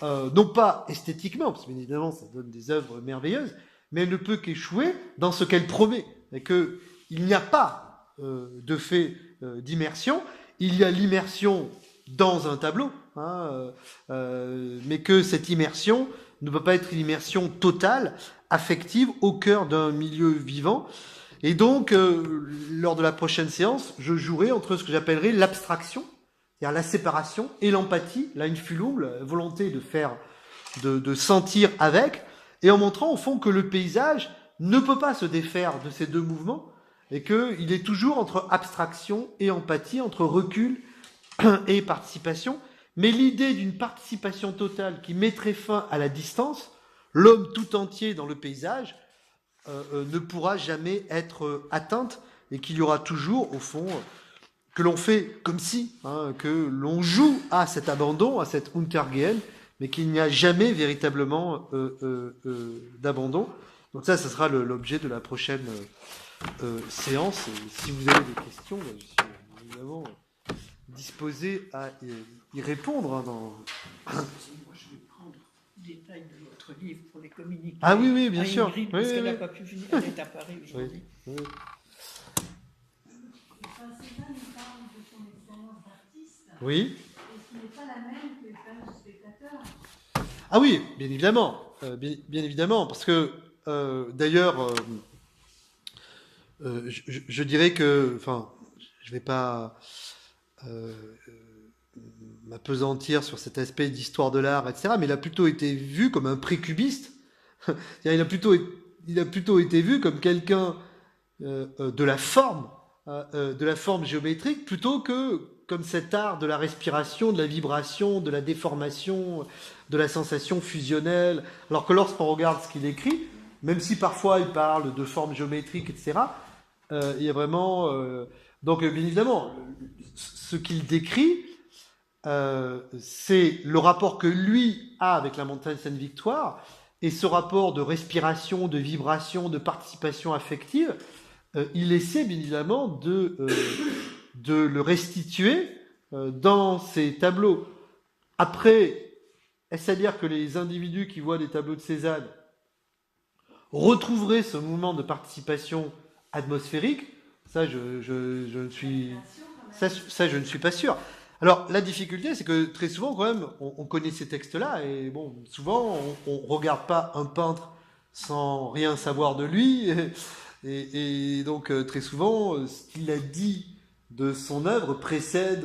non pas esthétiquement, parce que bien évidemment ça donne des œuvres merveilleuses, mais elle ne peut qu'échouer dans ce qu'elle promet, et qu'il n'y a pas de fait d'immersion. Il y a l'immersion dans un tableau, hein, mais que cette immersion ne peut pas être une immersion totale, affective, au cœur d'un milieu vivant. Et donc, lors de la prochaine séance, je jouerai entre ce que j'appellerais l'abstraction, c'est-à-dire la séparation, et l'empathie, l'Einfühlung, la volonté de faire, de sentir avec, et en montrant au fond que le paysage ne peut pas se défaire de ces deux mouvements, et qu'il est toujours entre abstraction et empathie, entre recul et participation. Mais l'idée d'une participation totale qui mettrait fin à la distance, l'homme tout entier dans le paysage, ne pourra jamais être atteinte, et qu'il y aura toujours, au fond, que l'on fait comme si, hein, que l'on joue à cet abandon, à cet Untergehen, mais qu'il n'y a jamais véritablement d'abandon. Donc ça sera l'objet de la prochaine séance. Et si vous avez des questions, je suis évidemment disposé à y répondre. Hein, dans... Moi, je vais prendre les détails de votre livre pour les communiquer. Ah oui, oui, bien à sûr. Ingrid, parce qu'elle n'a pas pu venir, elle est à Paris aujourd'hui. Oui. Cézanne parle de son expérience d'artiste. Oui. Et ce n'est pas la même que l'expérience du spectateur. Ah oui, bien évidemment. Bien évidemment, parce que d'ailleurs, je dirais que, enfin, je ne vais pas m'apesantir sur cet aspect d'histoire de l'art, etc., mais il a plutôt été vu comme un précubiste. Il a plutôt été vu comme quelqu'un de la forme géométrique, plutôt que comme cet art de la respiration, de la vibration, de la déformation, de la sensation fusionnelle. Alors que lorsqu'on regarde ce qu'il écrit, même si parfois il parle de forme géométrique, etc., il y a vraiment... donc bien évidemment, ce qu'il décrit, c'est le rapport que lui a avec la montagne Sainte-Victoire, et ce rapport de respiration, de vibration, de participation affective, il essaie bien évidemment de le restituer dans ses tableaux. Après, est-ce à dire que les individus qui voient des tableaux de Cézanne retrouveraient ce mouvement de participation atmosphérique? Ça, je ne suis pas sûr. Alors, la difficulté, c'est que très souvent, quand même, on connaît ces textes-là, et bon, souvent, on ne regarde pas un peintre sans rien savoir de lui, et donc, très souvent, ce qu'il a dit de son œuvre précède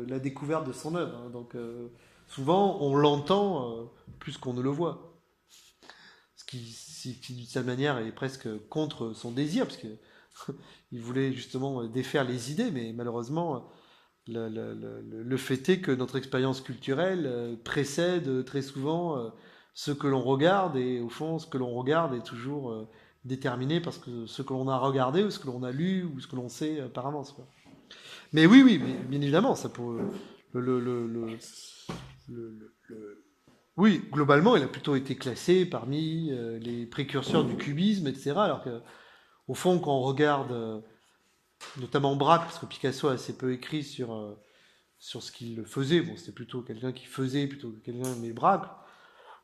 la découverte de son œuvre. Hein. Donc, souvent, on l'entend plus qu'on ne le voit. Ce qui, d'une certaine manière, est presque contre son désir, parce qu'il voulait justement défaire les idées, mais malheureusement... Le fait est que notre expérience culturelle précède très souvent ce que l'on regarde, et au fond, ce que l'on regarde est toujours déterminé parce que ce que l'on a regardé, ou ce que l'on a lu, ou ce que l'on sait par avance. Quoi. Mais oui, bien évidemment, ça pour oui, globalement, il a plutôt été classé parmi les précurseurs du cubisme, etc. Alors que, au fond, quand on regarde notamment Braque, parce que Picasso a assez peu écrit sur ce qu'il faisait. Bon, c'était plutôt quelqu'un qui faisait plutôt que quelqu'un, mais Braque,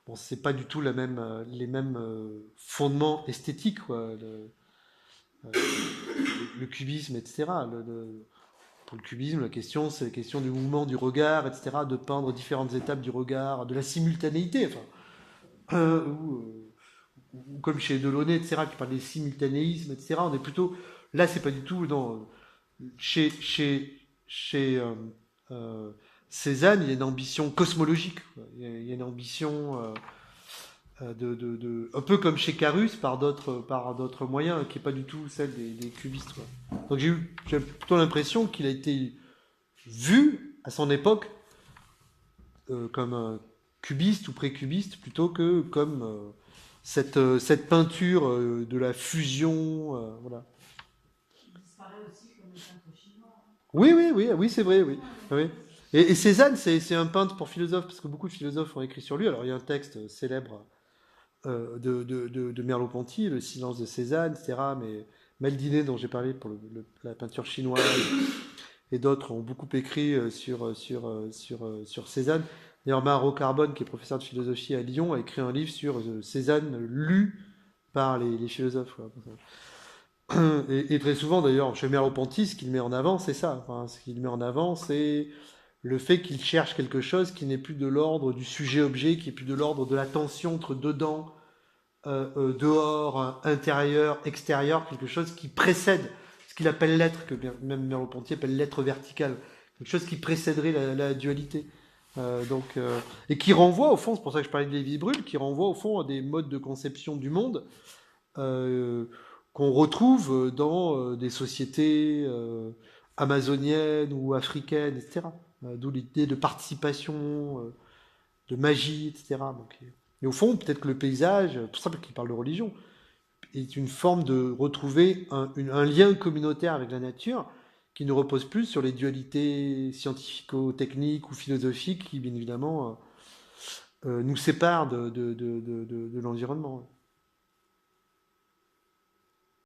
bon, c'est pas du tout les mêmes fondements esthétiques, quoi. Le cubisme, etc. Pour le cubisme, la question, c'est la question du mouvement du regard, etc., de peindre différentes étapes du regard, de la simultanéité, enfin, ou comme chez Delaunay, etc., qui parle des simultanéismes, etc. On est plutôt... Là, c'est pas du tout dans... Chez Cézanne, il y a une ambition cosmologique. Quoi. Il y a une ambition un peu comme chez Carus, par d'autres moyens, qui n'est pas du tout celle des cubistes. Quoi. Donc j'ai plutôt l'impression qu'il a été vu à son époque comme un cubiste ou pré-cubiste, plutôt que comme cette peinture de la fusion. Voilà. Oui, c'est vrai, oui. Oui. Et Cézanne, c'est un peintre pour philosophe, parce que beaucoup de philosophes ont écrit sur lui. Alors, il y a un texte célèbre de Merleau-Ponty, Le silence de Cézanne, etc. Mais Maldinet, dont j'ai parlé pour la peinture chinoise, et d'autres ont beaucoup écrit sur Cézanne. D'ailleurs, Maro Carbone, qui est professeur de philosophie à Lyon, a écrit un livre sur Cézanne lu par les philosophes. Et très souvent, d'ailleurs, chez Merleau-Ponty, ce qu'il met en avant, c'est ça. Enfin, ce qu'il met en avant, c'est le fait qu'il cherche quelque chose qui n'est plus de l'ordre du sujet-objet, qui est plus de l'ordre de la tension entre dedans, dehors, intérieur, extérieur, quelque chose qui précède ce qu'il appelle l'être, que même Merleau-Ponty appelle l'être vertical, quelque chose qui précéderait la dualité. Et qui renvoie au fond, c'est pour ça que je parlais de Lévi-Brûle, qui renvoie au fond à des modes de conception du monde euh, qu'on retrouve dans des sociétés amazoniennes ou africaines, etc. D'où l'idée de participation, de magie, etc. Donc, et au fond, peut-être que le paysage, tout ça parce qu'il parle de religion, est une forme de retrouver un lien communautaire avec la nature qui ne repose plus sur les dualités scientifico-techniques ou philosophiques qui, bien évidemment, nous séparent de l'environnement.